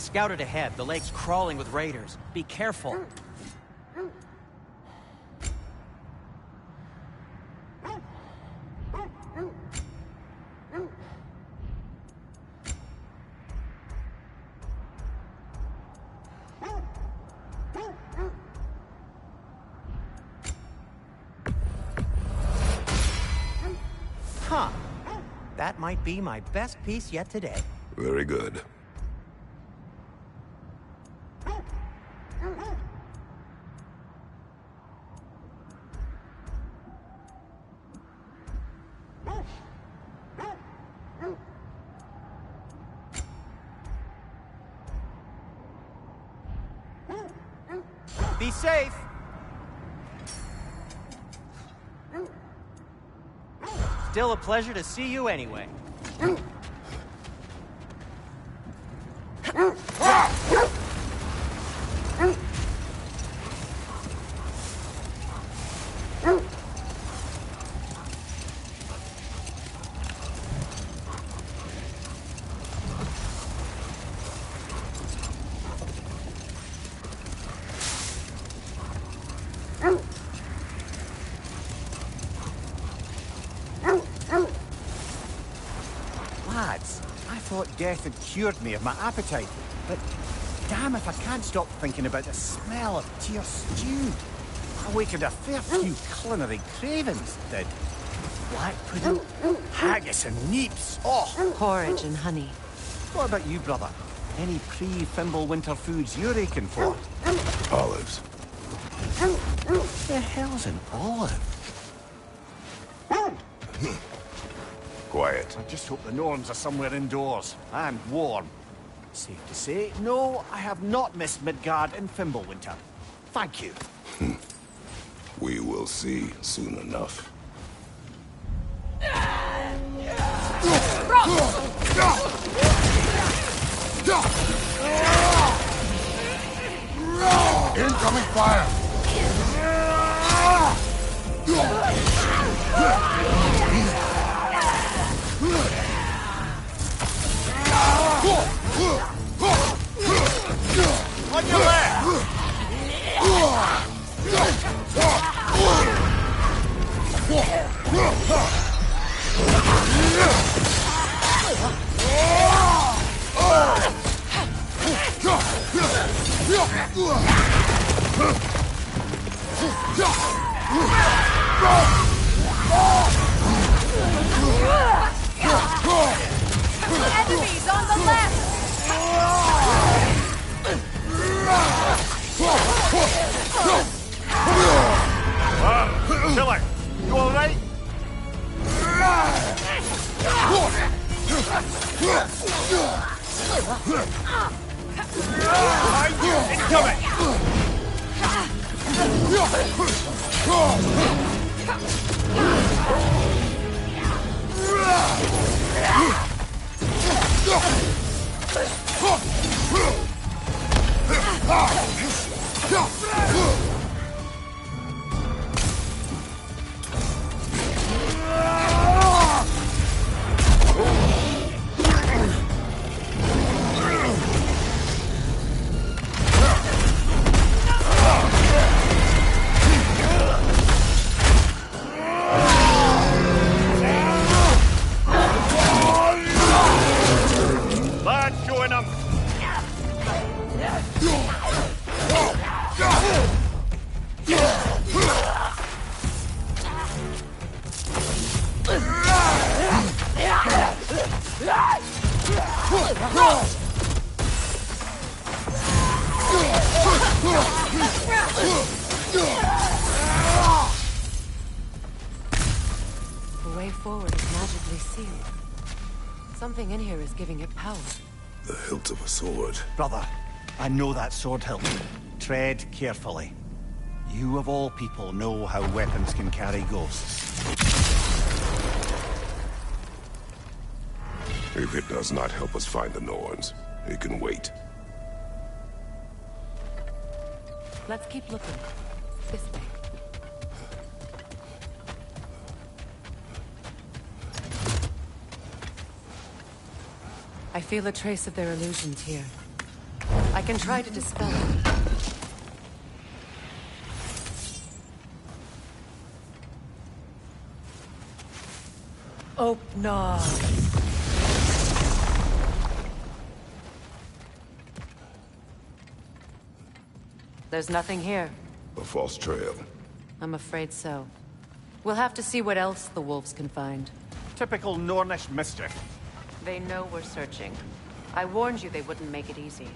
scouted ahead. The lake's crawling with raiders. Be careful. Huh. That might be my best piece yet today. Very good. Be safe. Still a pleasure to see you anyway. Lads, I thought death had cured me of my appetite, but damn if I can't stop thinking about the smell of tear stew. Awakened a fair few culinary cravings, did. Black pudding, haggis and neeps, oh! Porridge and honey. What about you, brother? Any pre-Fimble winter foods you're aching for? Olives. The hell's an olive? Quiet. I just hope the Norns are somewhere indoors, and warm. Safe to say, no, I have not missed Midgard in Fimbulwinter. Thank you. We will see soon enough. Incoming fire! On your left! Enemies on the left! Killer, you all right? Incoming! Lads, join them! The way forward is magically sealed. Something in here is giving it power. The hilt of a sword. Brother, I know that sword hilt. Tread carefully. You of all people know how weapons can carry ghosts. If it does not help us find the Norns, it can wait. Let's keep looking. This way. I feel a trace of their illusions here. I can try to dispel it. Oh, no. There's nothing here. A false trail. I'm afraid so. We'll have to see what else the wolves can find. Typical Nornish mischief. They know we're searching. I warned you they wouldn't make it easy.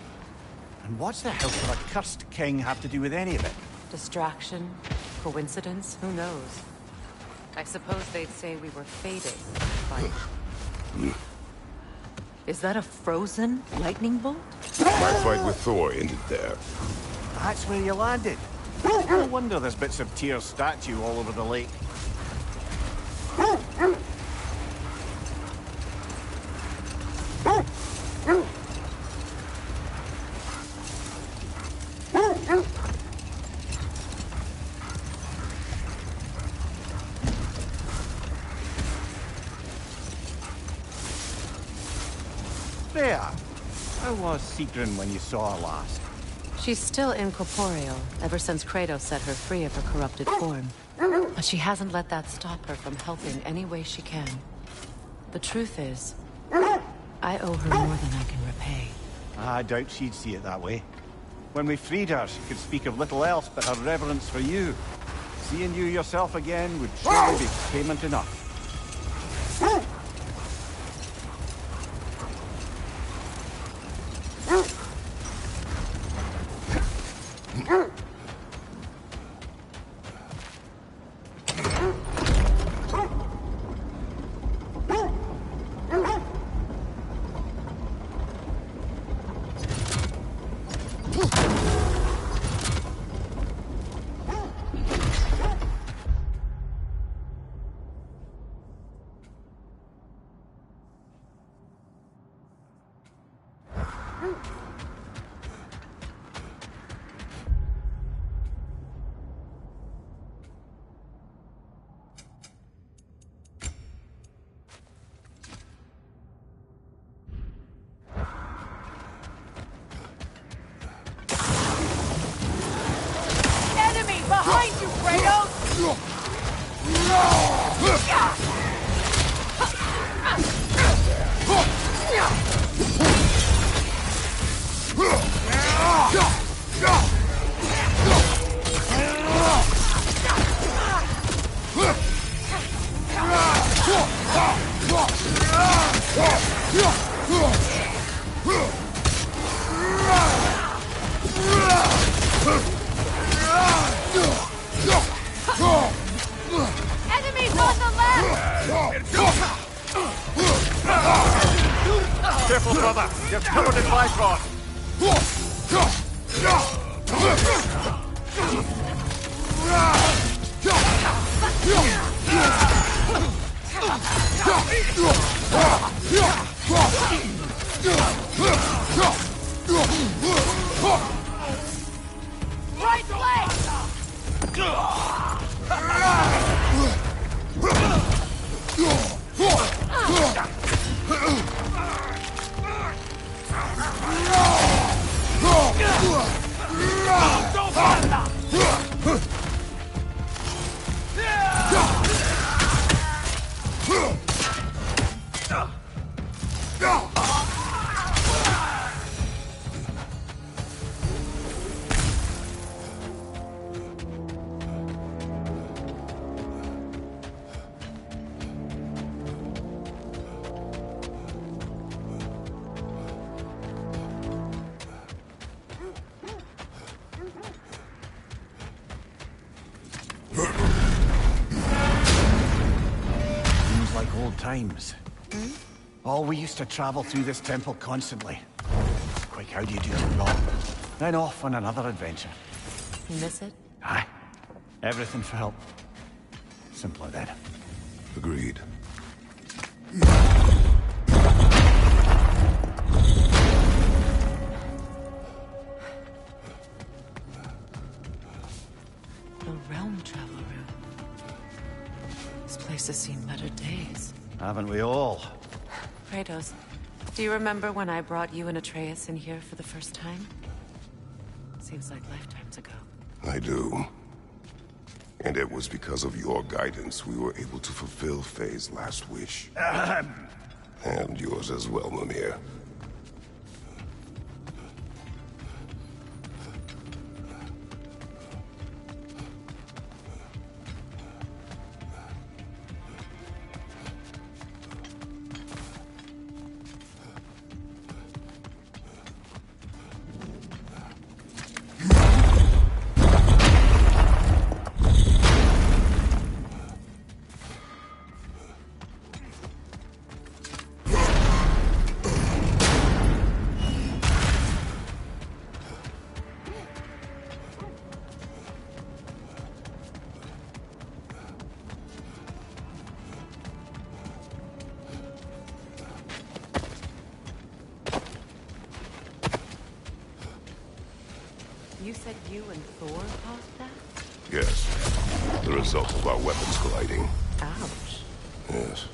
And what's the hell could a cursed king have to do with any of it? Distraction? Coincidence? Who knows? I suppose they'd say we were fated to fight. Is that a frozen lightning bolt? My fight with Thor ended there. That's where you landed. No wonder there's bits of Tyr's statue all over the lake. There. How was Sigrun when you saw her last? She's still incorporeal, ever since Kratos set her free of her corrupted form. But she hasn't let that stop her from helping any way she can. The truth is, I owe her more than I can repay. I doubt she'd see it that way. When we freed her, she could speak of little else but her reverence for you. Seeing you yourself again would surely be payment enough. Behind you, Kratos! Enemies on the left! Careful, brother. You're covered in Bifrost. Right leg! Seems like old times. Oh, we used to travel through this temple constantly. Quick, how do you do it wrong? Then off on another adventure. You miss it? Aye. Everything for help. Simpler then. Agreed. The realm travel room. This place has seen better days. Haven't we all? Kratos, do you remember when I brought you and Atreus in here for the first time? Seems like lifetimes ago. I do. And it was because of your guidance we were able to fulfill Faye's last wish. And yours as well, Mimir. You said you and Thor caused that? Yes. The result of our weapons colliding. Ouch. Yes.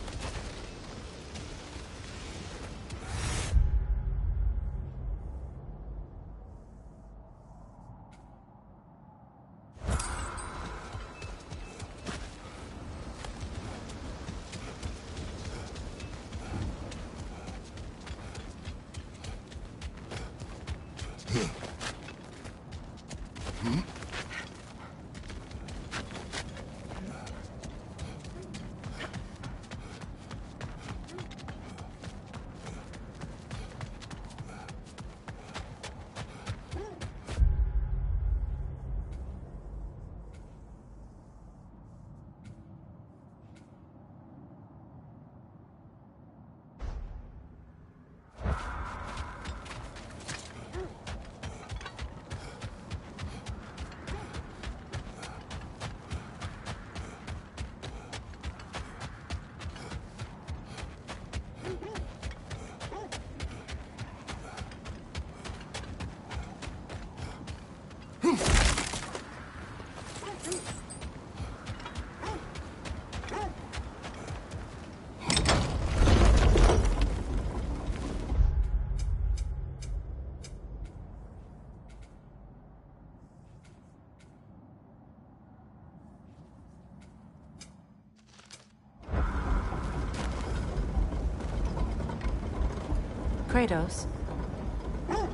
Kratos,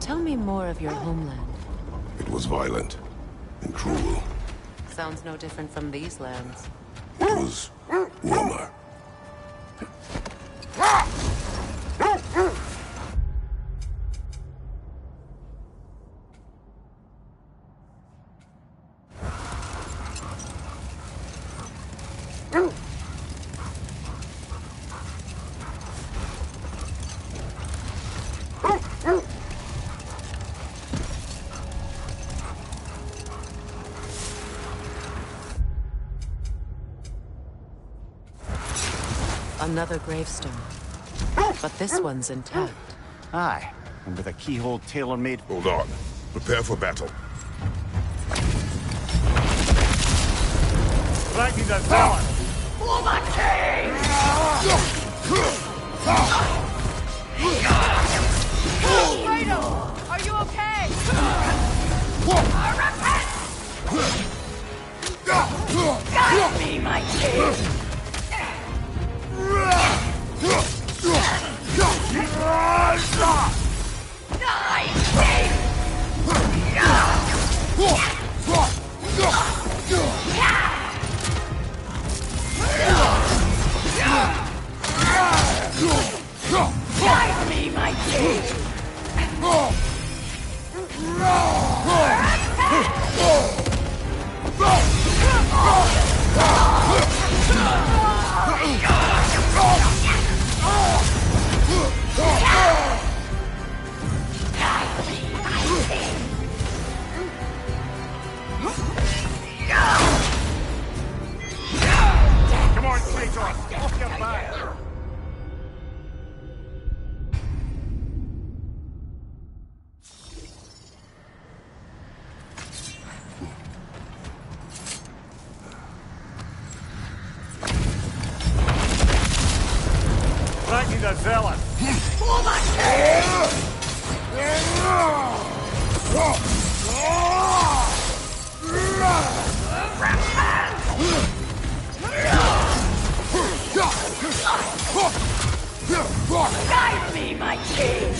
tell me more of your homeland. It was violent and cruel. Sounds no different from these lands. It was warmer. Another gravestone. But this one's intact. Aye, and with a keyhole tailor-made... Hold on. Prepare for battle. Flanking the villain! For the king! Kratos, are you okay? Repent! Guide me, my king! Guide me, my king! Come on, Kratos! Off your back! Flanking the villain! For the king! Guide me, my king!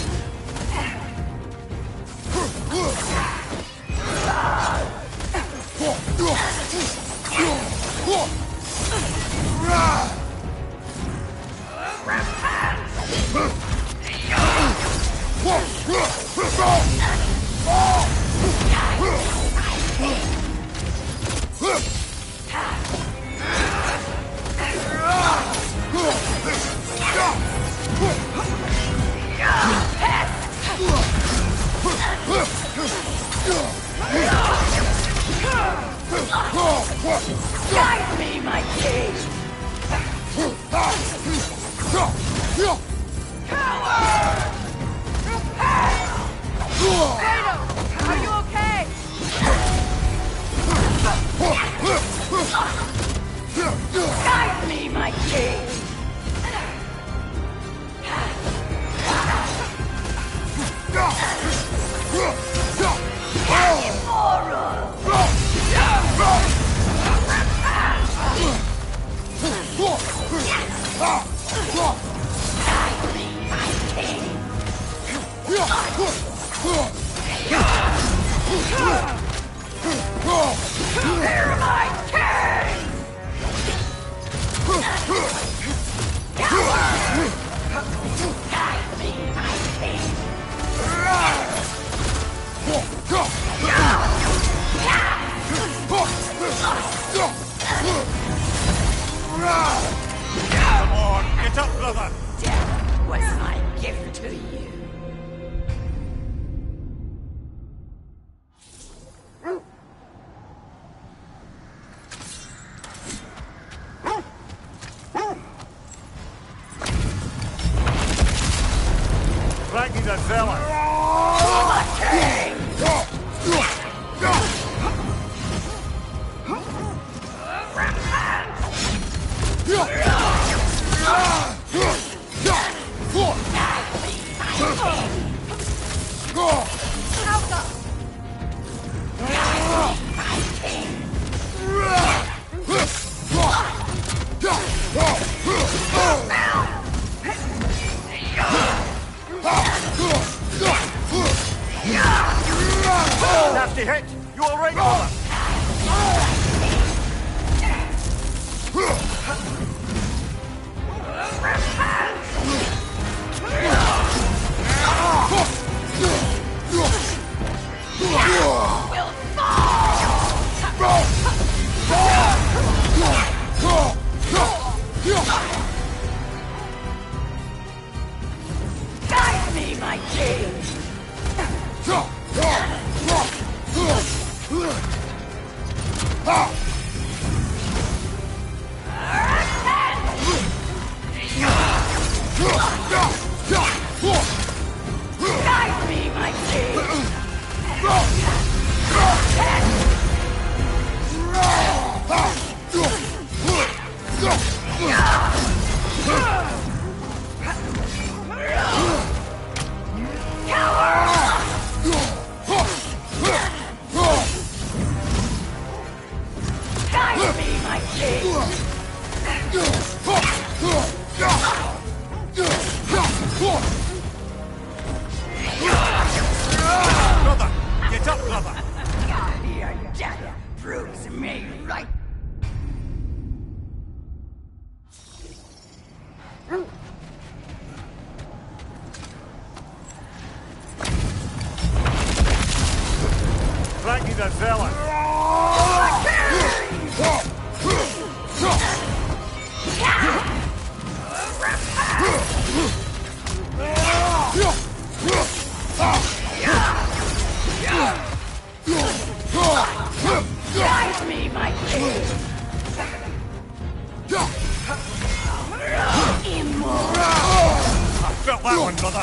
Guide me, my king! Coward! Kratos, are you okay? Guide me, my king! Hear my king! Guide me, my king! Come on, get up, brother! Death was my gift to you. Frankie the fella! My king! Nasty hit! You alright, brother? Guide me, my king! Guide me, my king! Guide me, my king! Brother! Get up, brother! Your death proves me right. Frankie the fella! Guide me, my king! I felt that one, brother!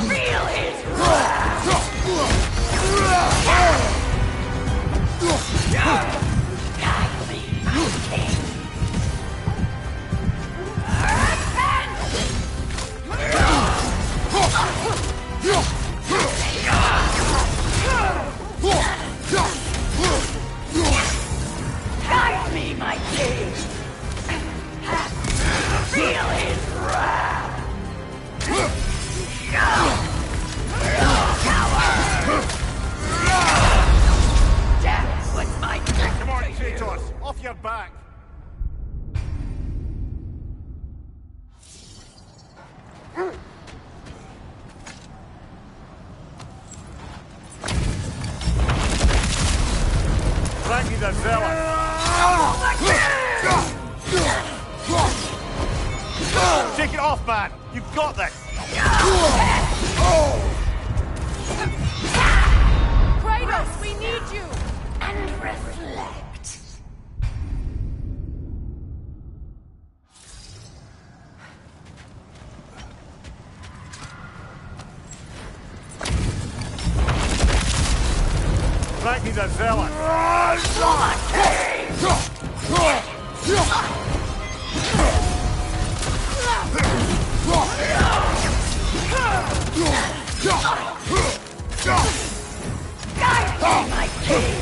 Feel his wrath! Shake it off, man! You've got this! Kratos, we need you! And reflect. Frankie's a zealot. My king!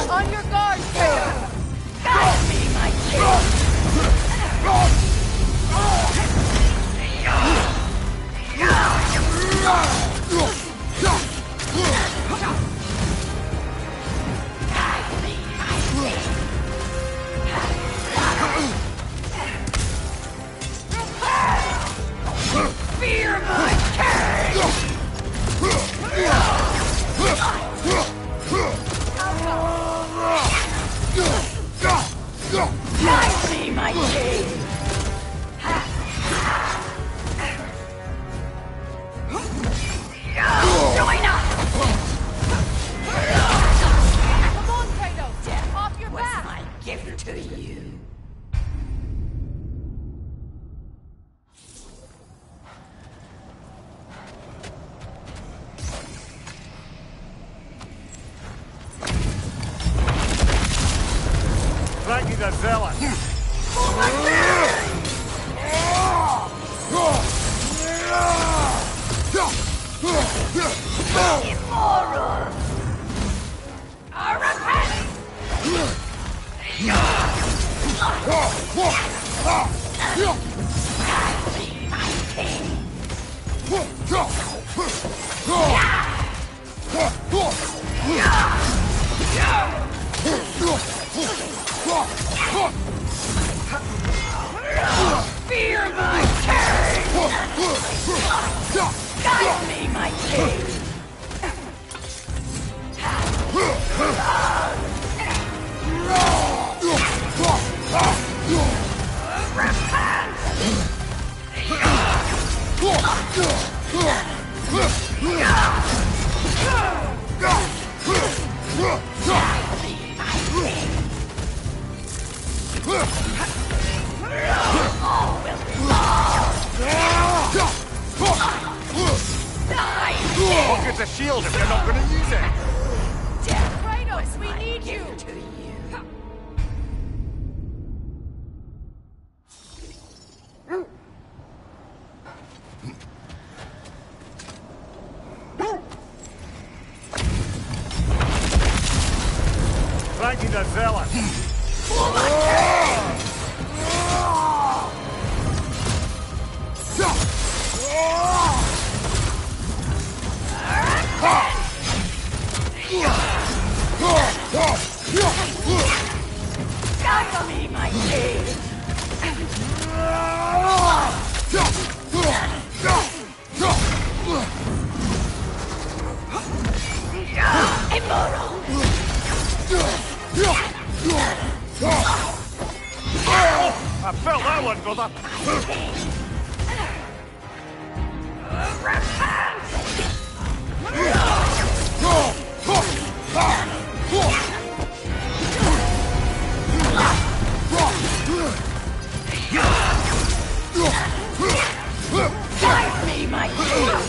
On your guard, Kratos! Guide me, my Fear my Guide me, my king! Join us! Come on, Kratos! Off your back! My gift to you. Frankie's a zealot. Immoral! Repent! Fear my king! Guide me, my king! What good's a shield if you're not going to use it? Kratos, we need you! Frankie's a zealot. Guide me, my king! Immoral! I felt that one, brother. Guide me, my king!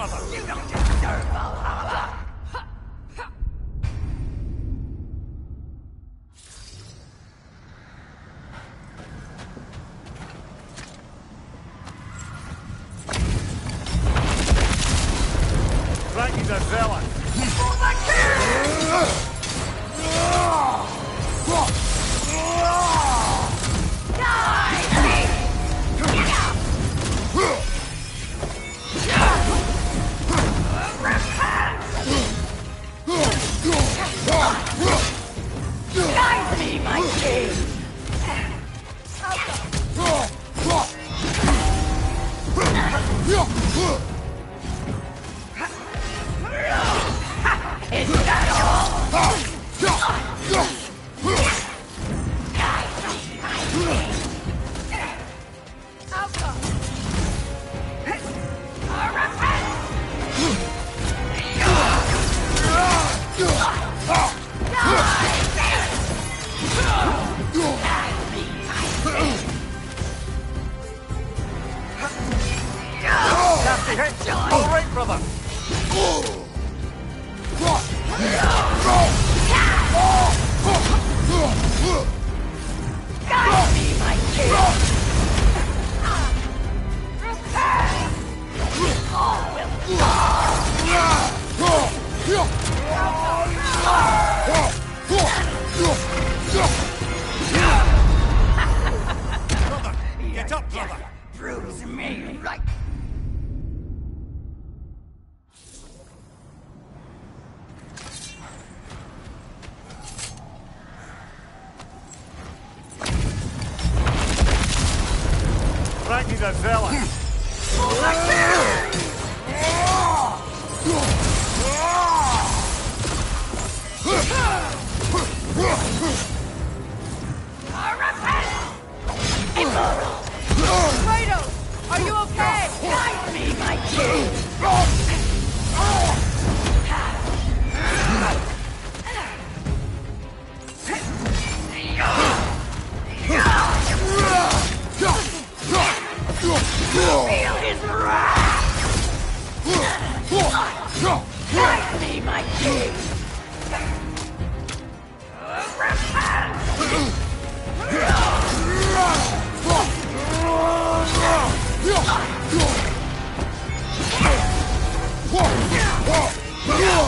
brother! You don't deserve Valhalla! Frankie the villain! For the king! Guide me, my king! Is that all? Guide me, my king! Nasty hit! All right, brother! Guide me, my king! All will Brother! Get up, brother! bruise me right. Frankie the villain! Kratos, are you okay? Guide me, my king! Feel his wrath! Guide me, my king!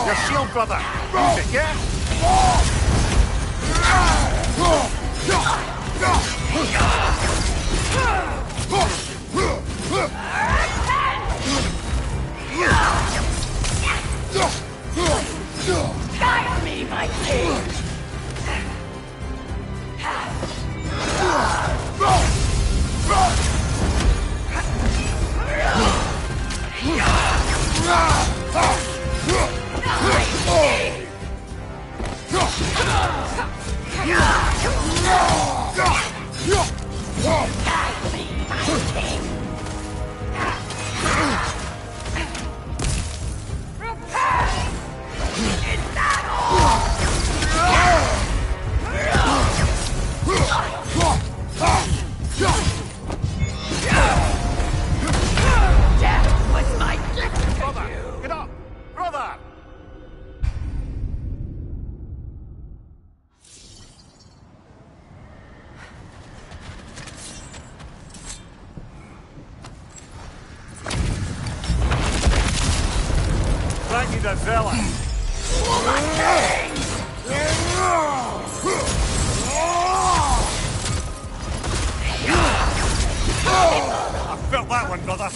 Your shield, brother! Use it, yeah? Guide me, my king! Death was my gift to you! Get up! Brother! Frankie the villain! I felt that one, brother!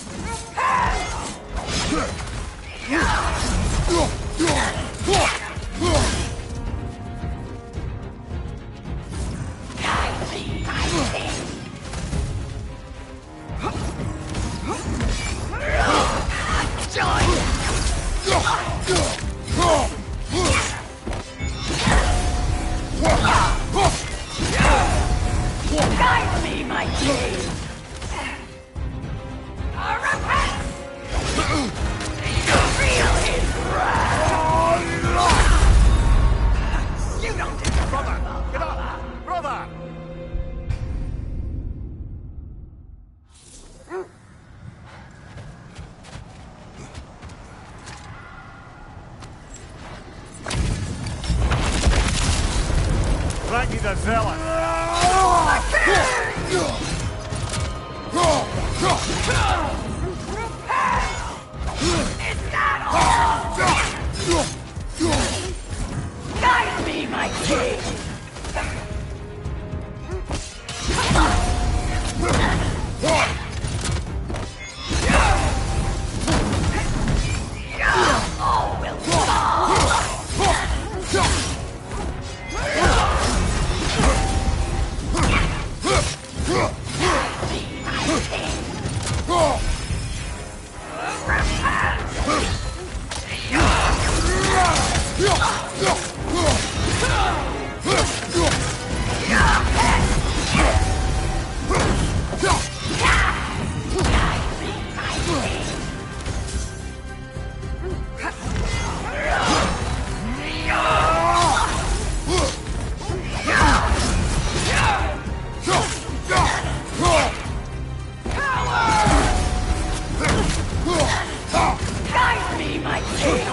Guide me, my king! Feel his wrath! the zealot. Is that all? Guide me, my king! All will fall! Guide me, my king!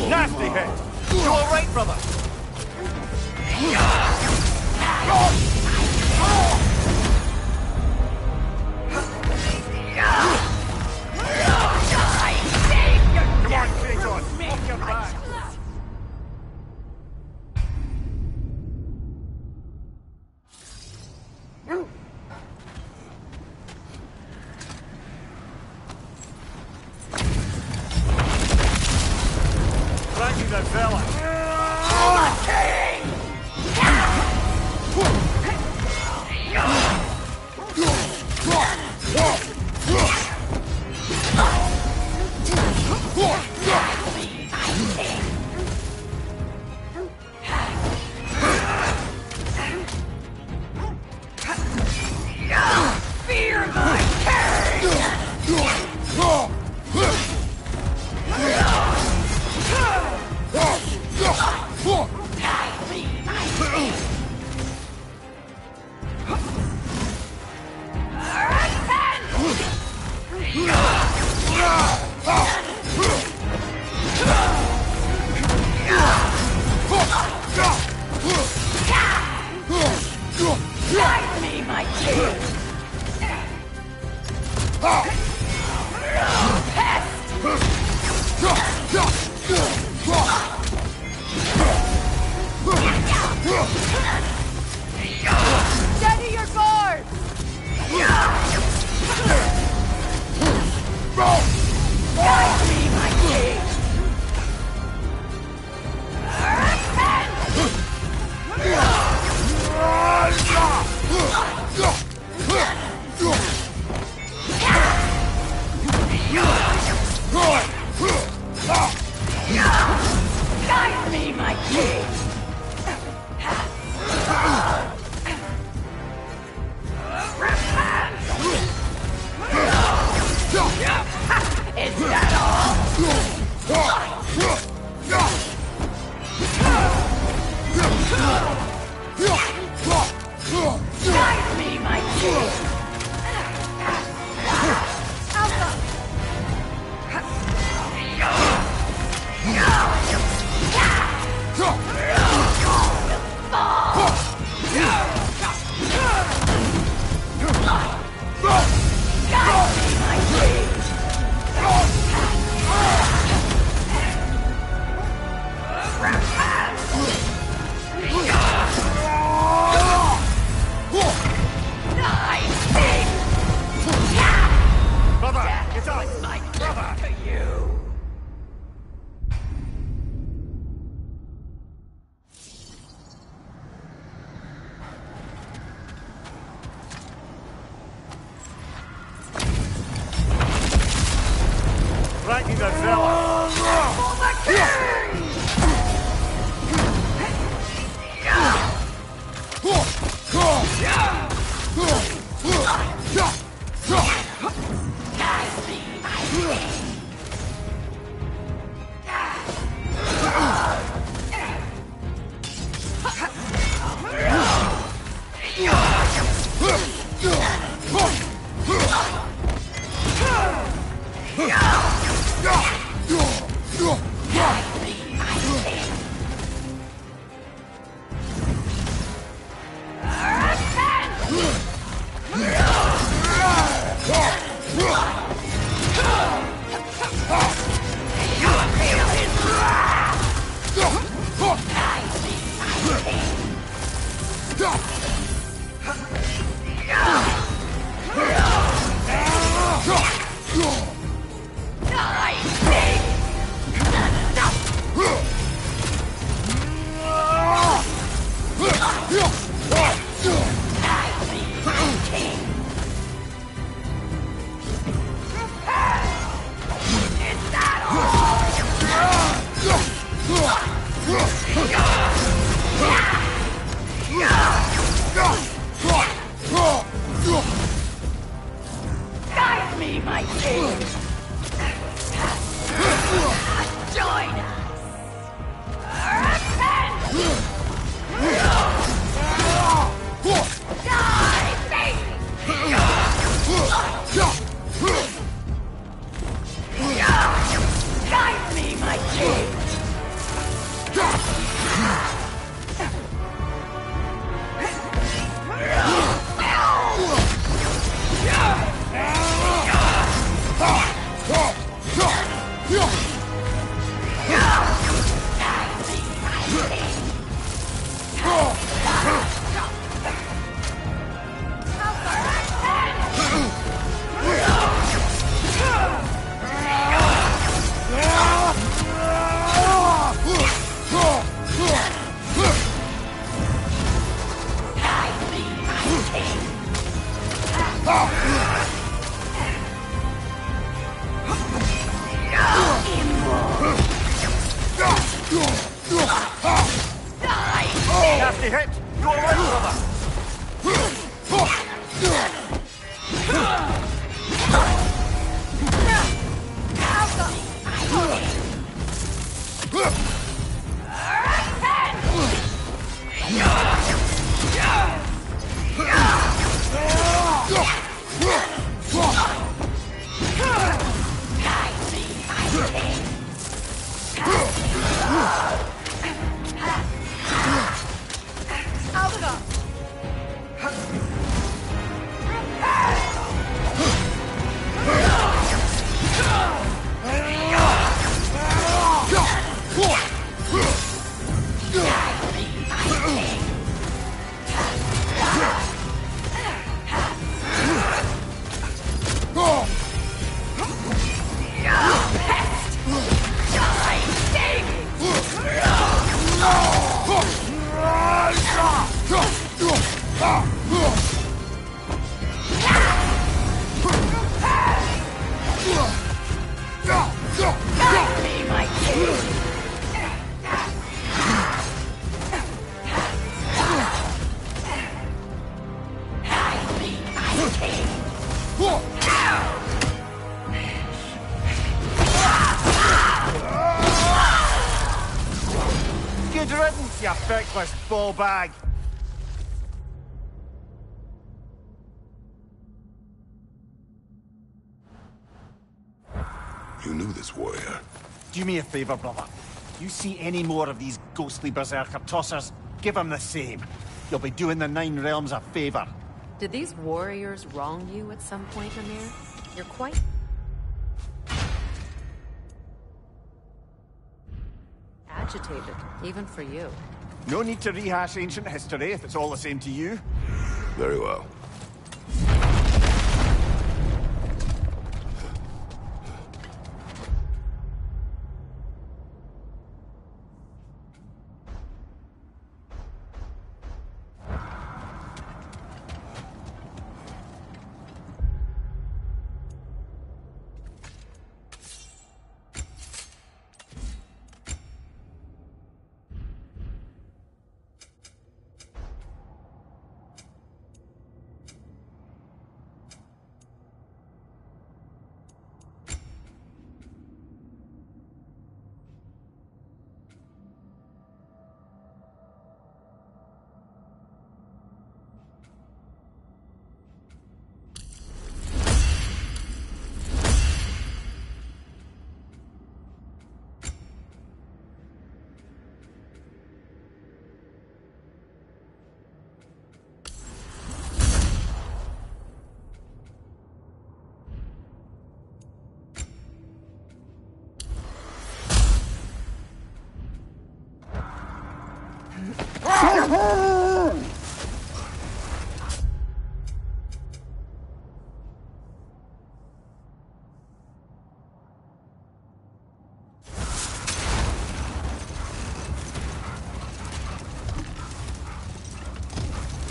Nasty hit. You all right, brother? Come on, Kratos. Off your back. Flanking the zealot. Fear my Guide me, my king! Steady your guard! Guide me, my king! Guide me, my king! Is that all? Guide me, my king! Alpha! Guide me, my king! Join us! Guide me, my king! Nasty hit! You all right, brother? Good riddance, you feckless ball bag. You knew this warrior. Do me a favor, brother. You see any more of these ghostly berserker tossers, give them the same. You'll be doing the Nine Realms a favor. Did these warriors wrong you at some point, Amir? You're quite... agitated, even for you. No need to rehash ancient history if it's all the same to you. Very well.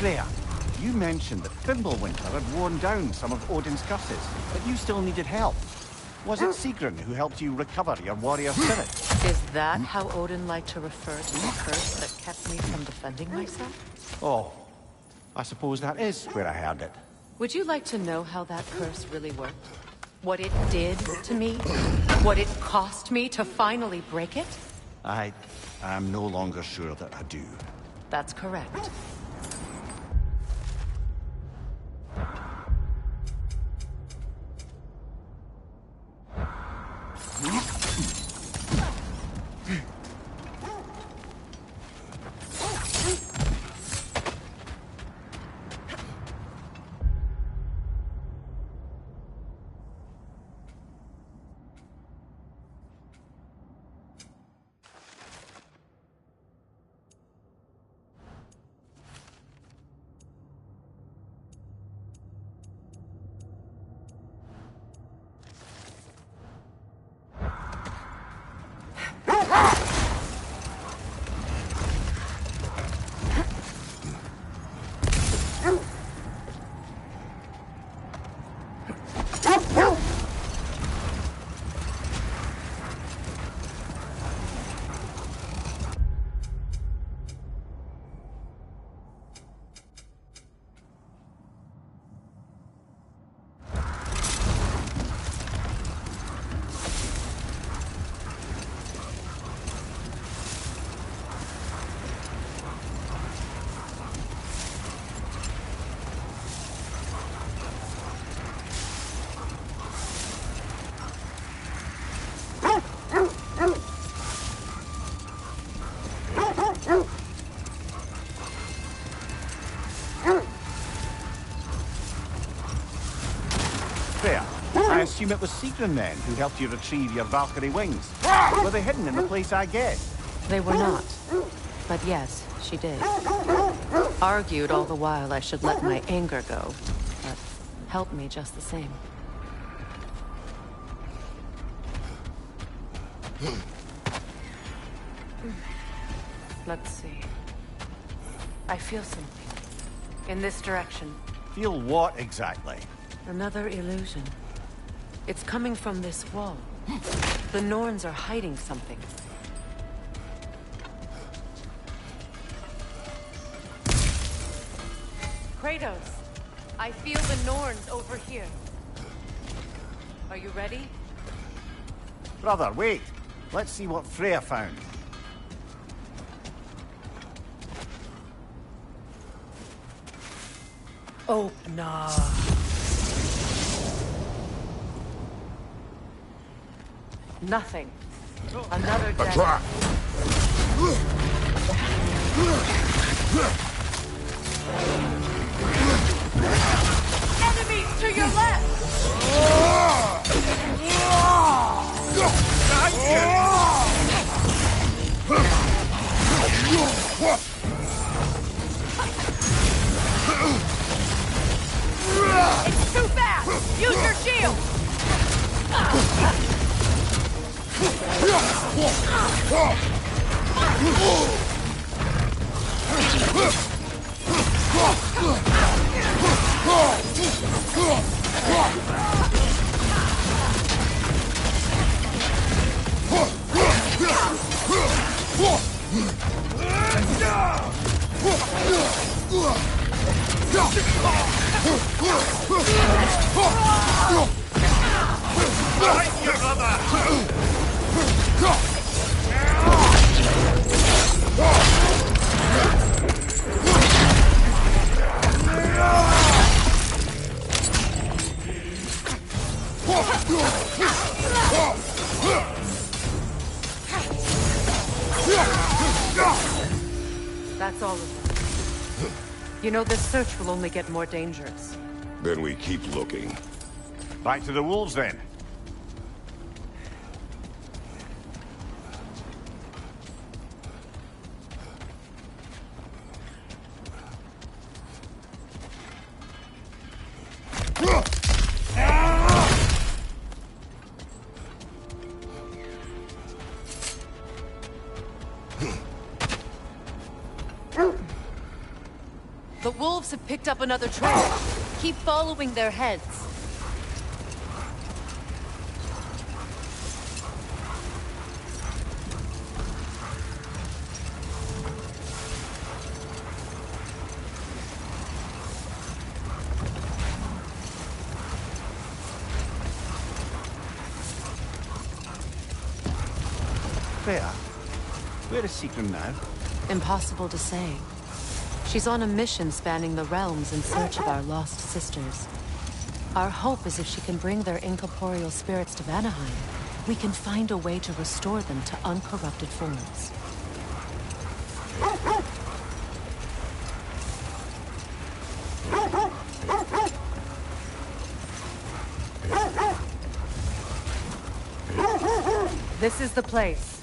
Freya, you mentioned that Fimbulwinter had worn down some of Odin's curses, but you still needed help. Was it Sigrun who helped you recover your warrior spirit? Is that how Odin liked to refer to the curse that kept me from defending myself? Oh, I suppose that is where I heard it. Would you like to know how that curse really worked? What it did to me? What it cost me to finally break it? I am no longer sure that I do. That's correct. I assume it was Sigrun then who helped you retrieve your Valkyrie wings. Were they hidden in the place I guessed? They were not. But yes, she did. Argued all the while I should let my anger go, but helped me just the same. Let's see. I feel something. In this direction. Feel what exactly? Another illusion. It's coming from this wall. The Norns are hiding something. Kratos, I feel the Norns over here. Are you ready? Brother, wait. Let's see what Freya found. Oh, nah. Nothing. Another death. Enemies to your left! It's too fast! Use your shield! That's all of them. You know, this search will only get more dangerous. Then we keep looking. Back to the wolves, then. The wolves have picked up another trail. Keep following their heads. Freya, where is Seacrum now? Impossible to say. She's on a mission spanning the realms in search of our lost sisters. Our hope is if she can bring their incorporeal spirits to Vanaheim, we can find a way to restore them to uncorrupted forms. This is the place.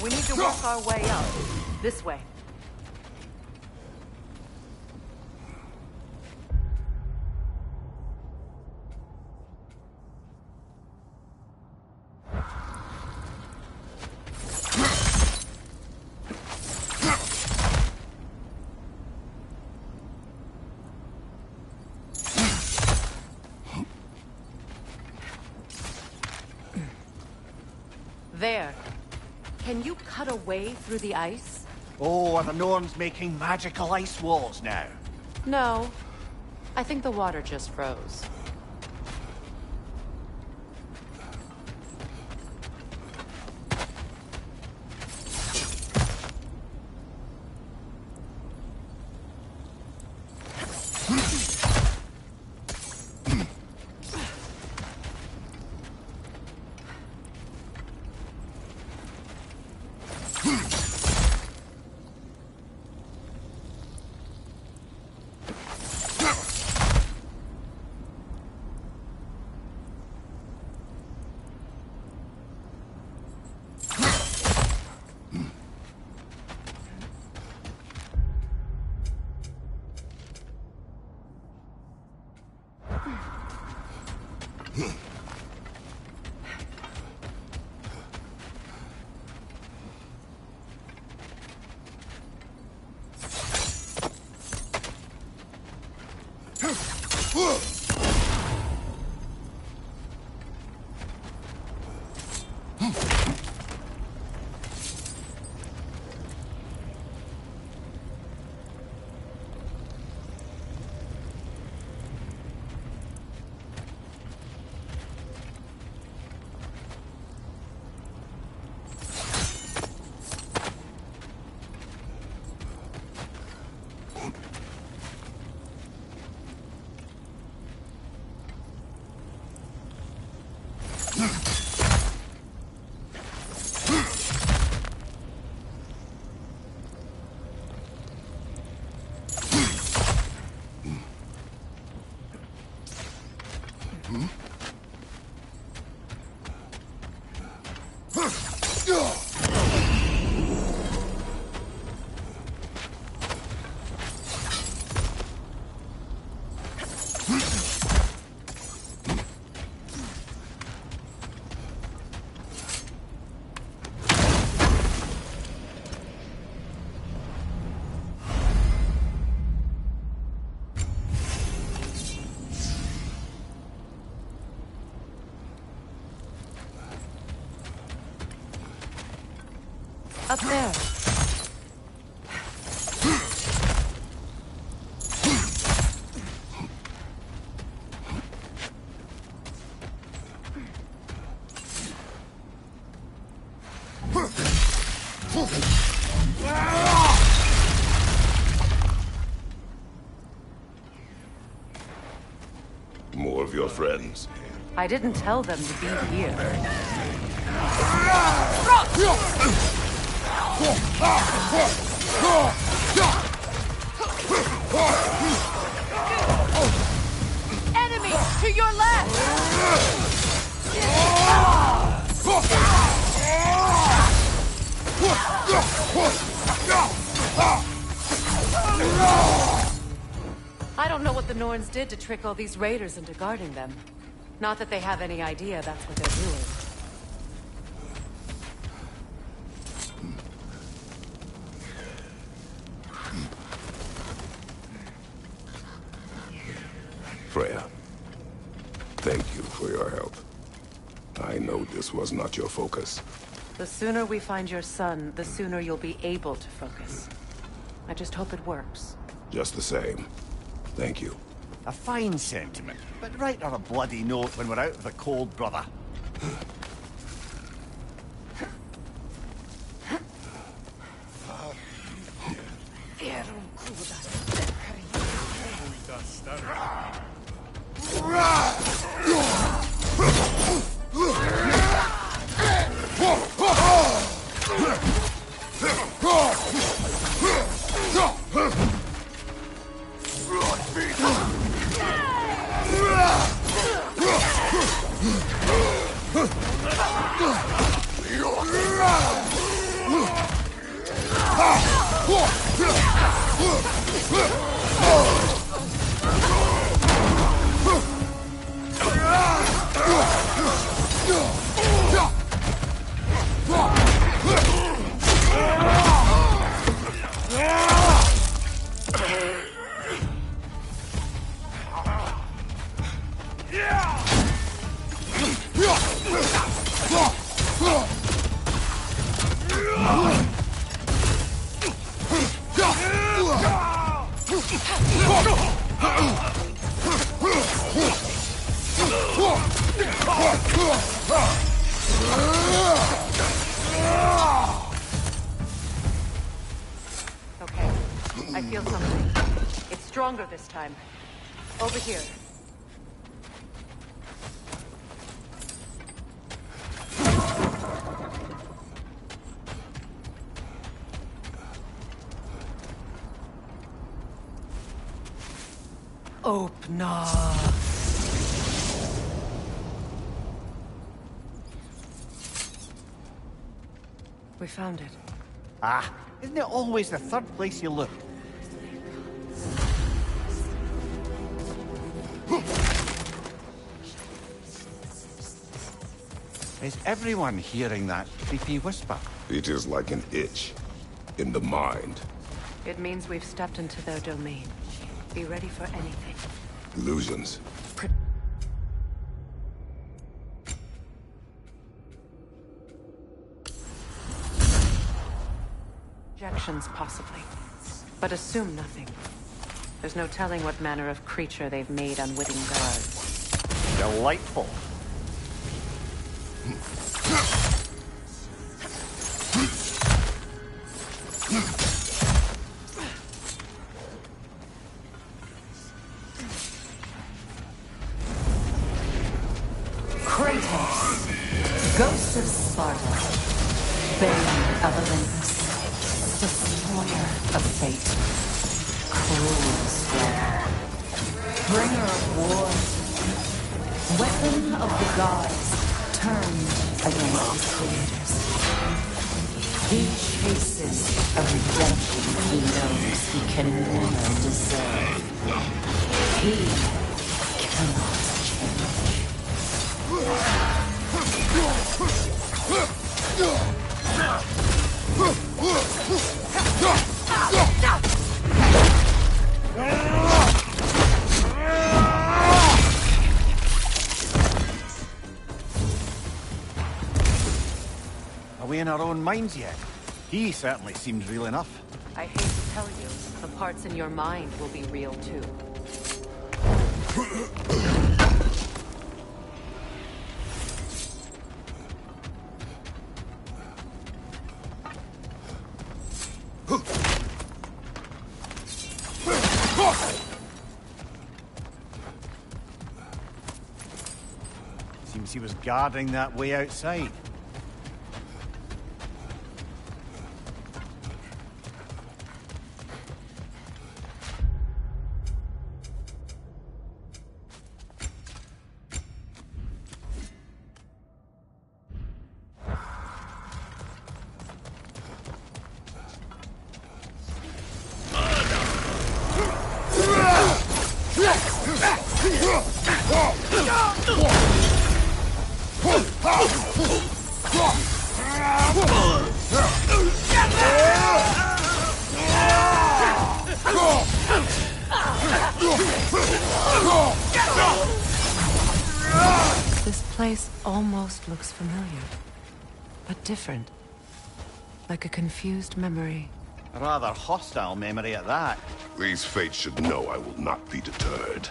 We need to work our way up. This way. There. Can you cut a way through the ice? Oh, are the Norns making magical ice walls now? No. I think the water just froze. Up there. More of your friends. I didn't tell them to be here. Enemy to your left! I don't know what the Norns did to trick all these raiders into guarding them. Not that they have any idea that's what they're doing. Freya, thank you for your help. I know this was not your focus. The sooner we find your son, the sooner you'll be able to focus. I just hope it works. Just the same. Thank you. A fine sentiment, but write her a bloody note when we're out of the cold, brother. Okay, I feel something. It's stronger this time. Over here. Open up. We found it. Ah, isn't it always the third place you look? Is everyone hearing that creepy whisper? It is like an itch in the mind. It means we've stepped into their domain. Be ready for anything. Illusions. Projections, possibly. But assume nothing. There's no telling what manner of creature they've made unwitting guards. Delightful. Kratos, Ghost of Sparta, Bane of Olympus, Destroyer of Fate, Cruel Slayer, Bringer of War, Weapon of the Gods, turned against his creators. He chases a redemption he knows he can never deserve. He cannot change. Are we in our own minds yet? He certainly seems real enough. I hate to tell you, the parts in your mind will be real too. Seems he was guarding that way outside. This place almost looks familiar, but different. Like a confused memory. A rather hostile memory at that. These fates should know I will not be deterred.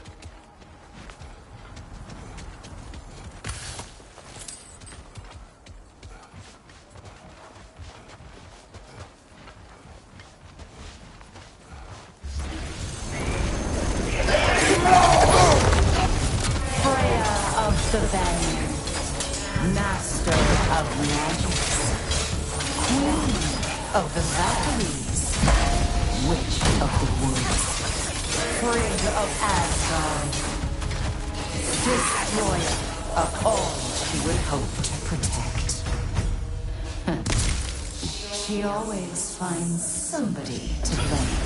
The Vanguard, Master of Magic, Queen of the Valkyries, Witch of the Woods, Frigg of Asgard, Destroyer of all she would hope to protect. She always finds somebody to blame.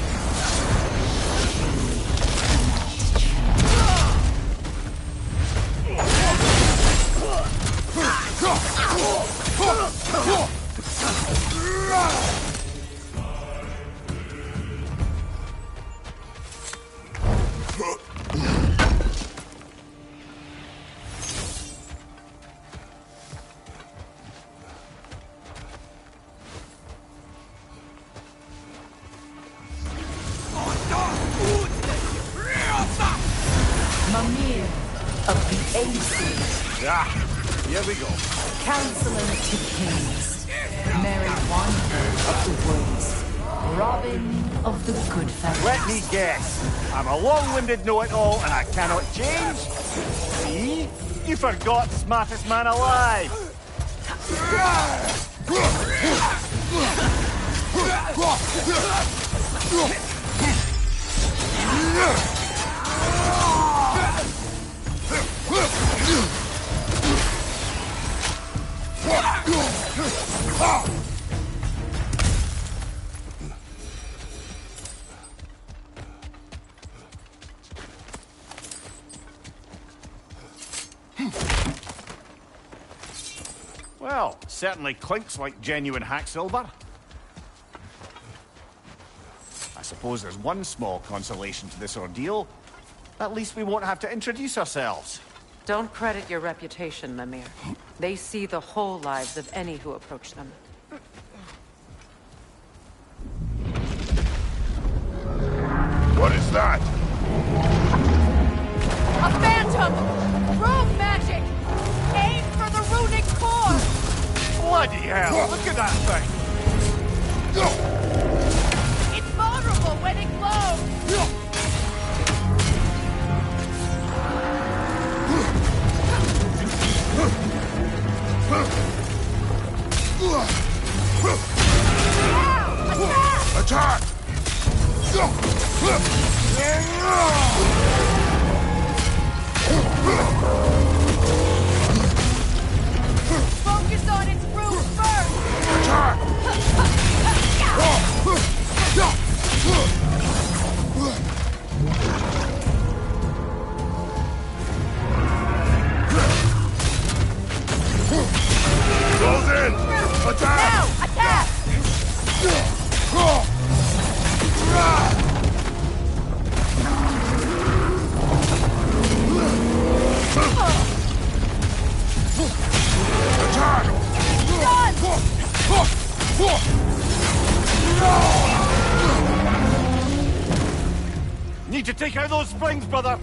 Mimir of the Aces. Ah, here we go. Counselor to Kings, Mary Wanhoe of the Woods, Robin of the Good Fellows. Let me guess. I'm a long-winded know-it-all and I cannot change? See? You forgot smartest man alive. Well, certainly clinks like genuine hack silver. I suppose there's one small consolation to this ordeal. At least we won't have to introduce ourselves. Don't credit your reputation, Mimir. They see the whole lives of any who approach them. What is that? A phantom! Rogue magic! Aim for the runic core! Bloody hell! Look at that thing! It's vulnerable when it glows! Attack! Focus on its root first! Attack! Close in! Attack! Now! Attack! Attack! Need to take out those springs, brother!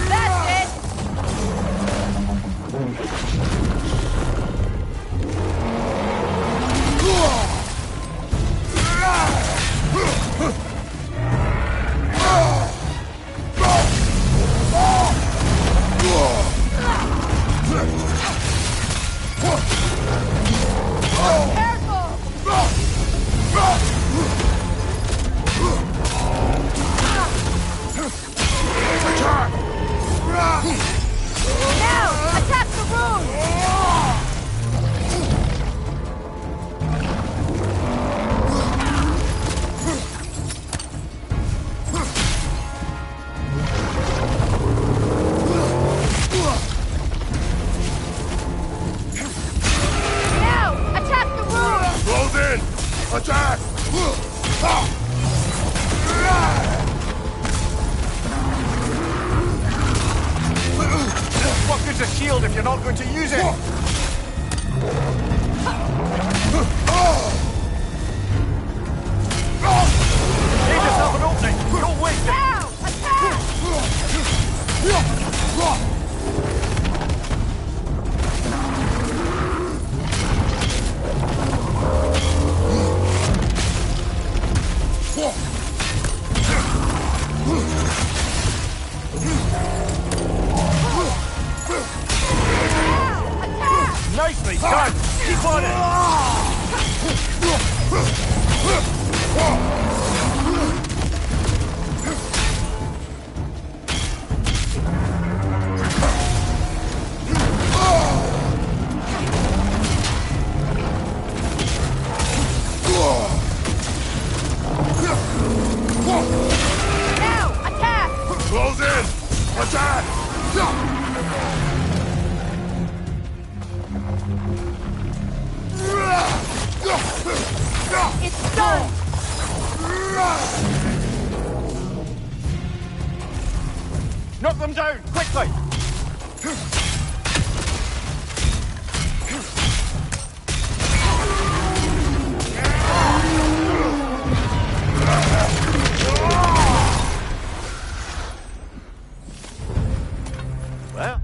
That's it! Now! Attack the room! Now! Attack the room! Close in! Attack! What could use a shield if you're not going to use it! Save yourself an opening! Don't waste it! Now! Attack! Nicely done! Keep on it! Now! Attack! Close in! Attack! It's done! Knock them down, quickly! Well...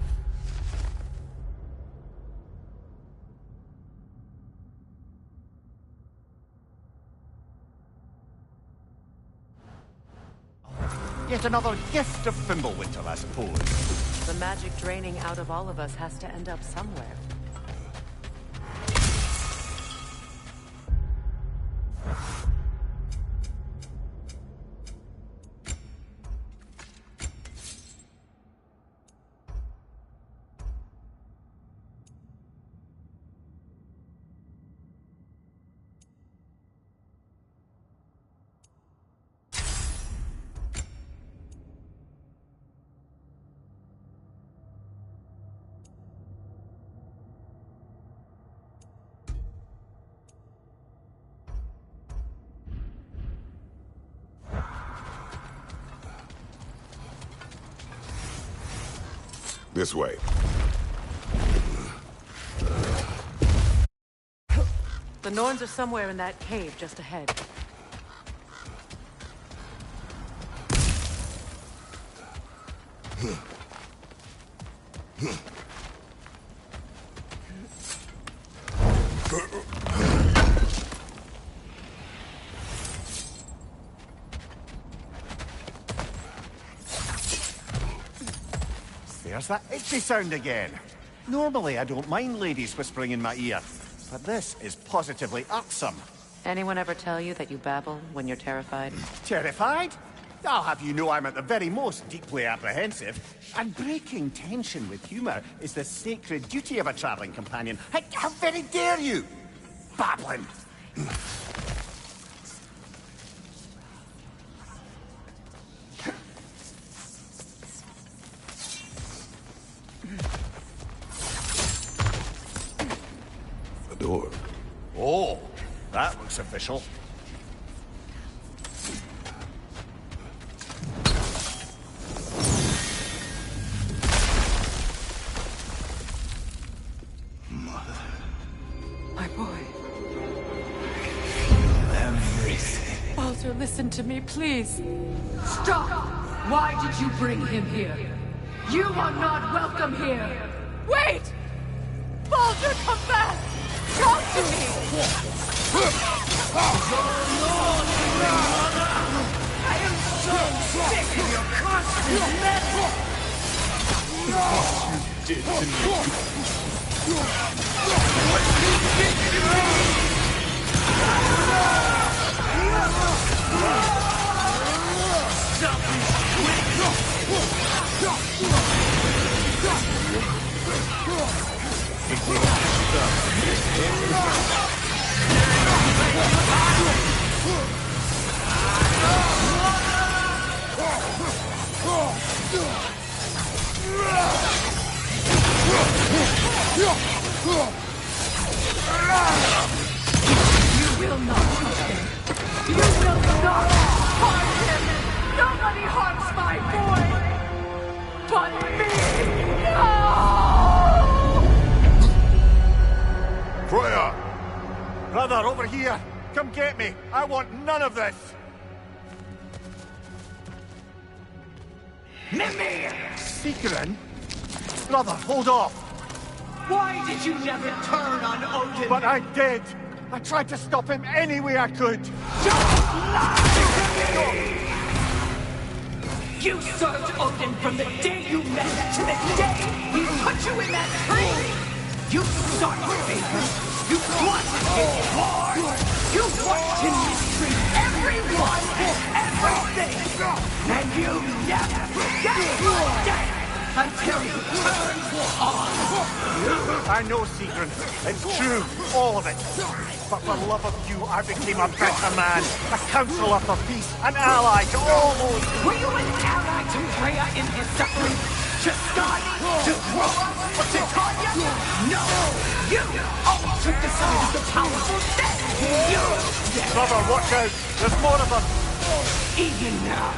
Yet another gift of Fimbulwinter, I suppose. The magic draining out of all of us has to end up somewhere. This way. The Norns are somewhere in that cave just ahead. There's that itchy sound again. Normally, I don't mind ladies whispering in my ear, but this is positively irksome. Anyone ever tell you that you babble when you're terrified? Terrified? I'll have you know I'm at the very most deeply apprehensive. And breaking tension with humour is the sacred duty of a travelling companion. How very dare you! Babbling! The door. Oh, that looks official. My boy. Everything. Baldur, listen to me, please. Stop! Why did you bring him here? You are not welcome here! Wait! Baldur, come back! Talk to me! I am so sick of your constant meddling! What you did to me. What you did to me! Stop this quick! Freya! Brother, over here! Come get me! I want none of this! Mimir! Seekerin? Brother, hold off! Why did you never turn on Odin? But I did! I tried to stop him any way I could! Don't lie to me! You served Odin from the day you met to the day he put you in that tree! You sought favor! You wanted his war! You watched him mistreat everyone and everything! And you never gave a damn until you turned on! I know, Seekerin. It's true, all of it. But for love of you, I became a better man, a counselor for peace, an ally to all those... Were you an ally to Freya in his suffering? To Skadi? To Groa? Or to Tanya? No! You all took the side of the powerful, then you! Brother, watch out! There's more of them! Even now,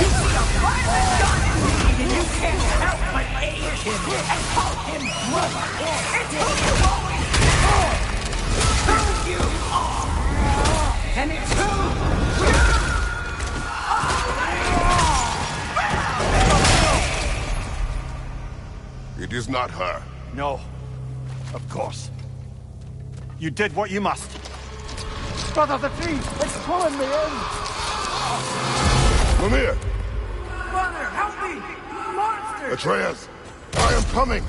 you see a violent god in need and you can't help but aid him and call him brother. It's who you always are! Who you are! And it's who you are! It is not her. No. Of course. You did what you must. Brother, the tree! It's pulling me in! Mimir! Mother, help me! Monster! Atreus! I am coming!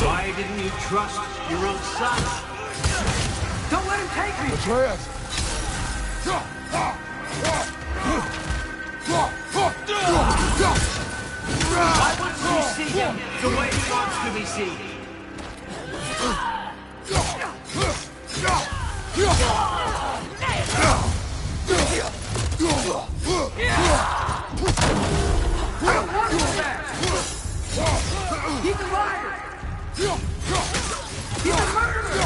Why didn't you trust your own son? Don't let him take me! Atreus! Why wouldn't you see him the way he wants to be seen? He's a liar! He's a murderer!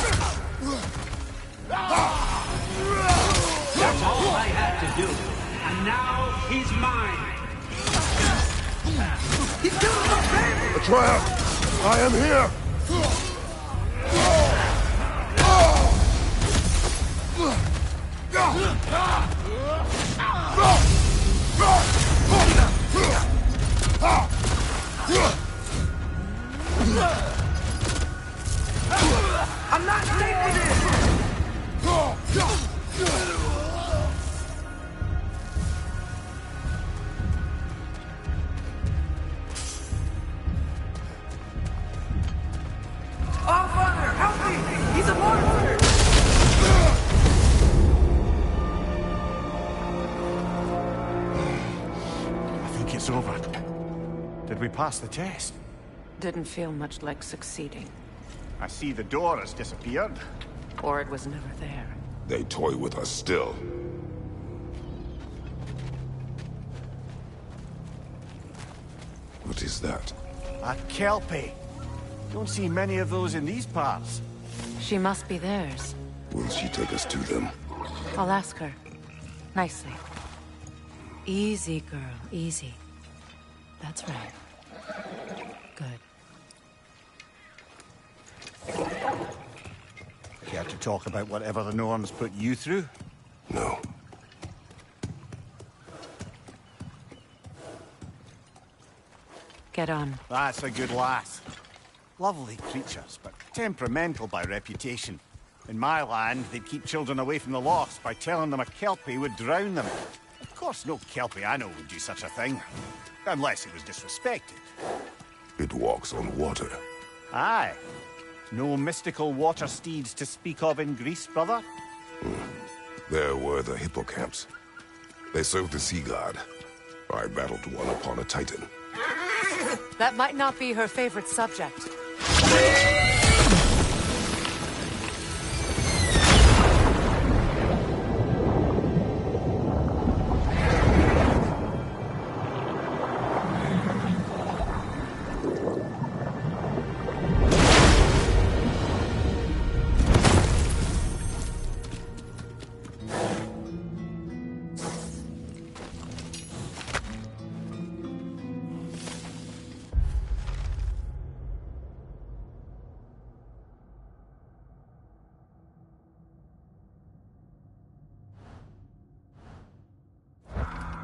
That's all I had to do. And now he's mine. He's doing my favor! Atreus! I am here! I'm not safe with this! Oh, Father, help me! He's a monster! I think it's over. Did we pass the test? Didn't feel much like succeeding. I see the door has disappeared. Or it was never there. They toy with us still. What is that? A kelpie. Don't see many of those in these parts. She must be theirs. Will she take us to them? I'll ask her. Nicely. Easy, girl. Easy. That's right. Good. Care to talk about whatever the Norns put you through? No. Get on. That's a good lass. Lovely creatures, but temperamental by reputation. In my land, they'd keep children away from the lost by telling them a kelpie would drown them. Of course, no kelpie I know would do such a thing. Unless it was disrespected. It walks on water. Aye. No mystical water steeds to speak of in Greece, brother? There were the hippocamps. They served the sea god. I battled one upon a titan. That might not be her favorite subject.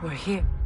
We're here.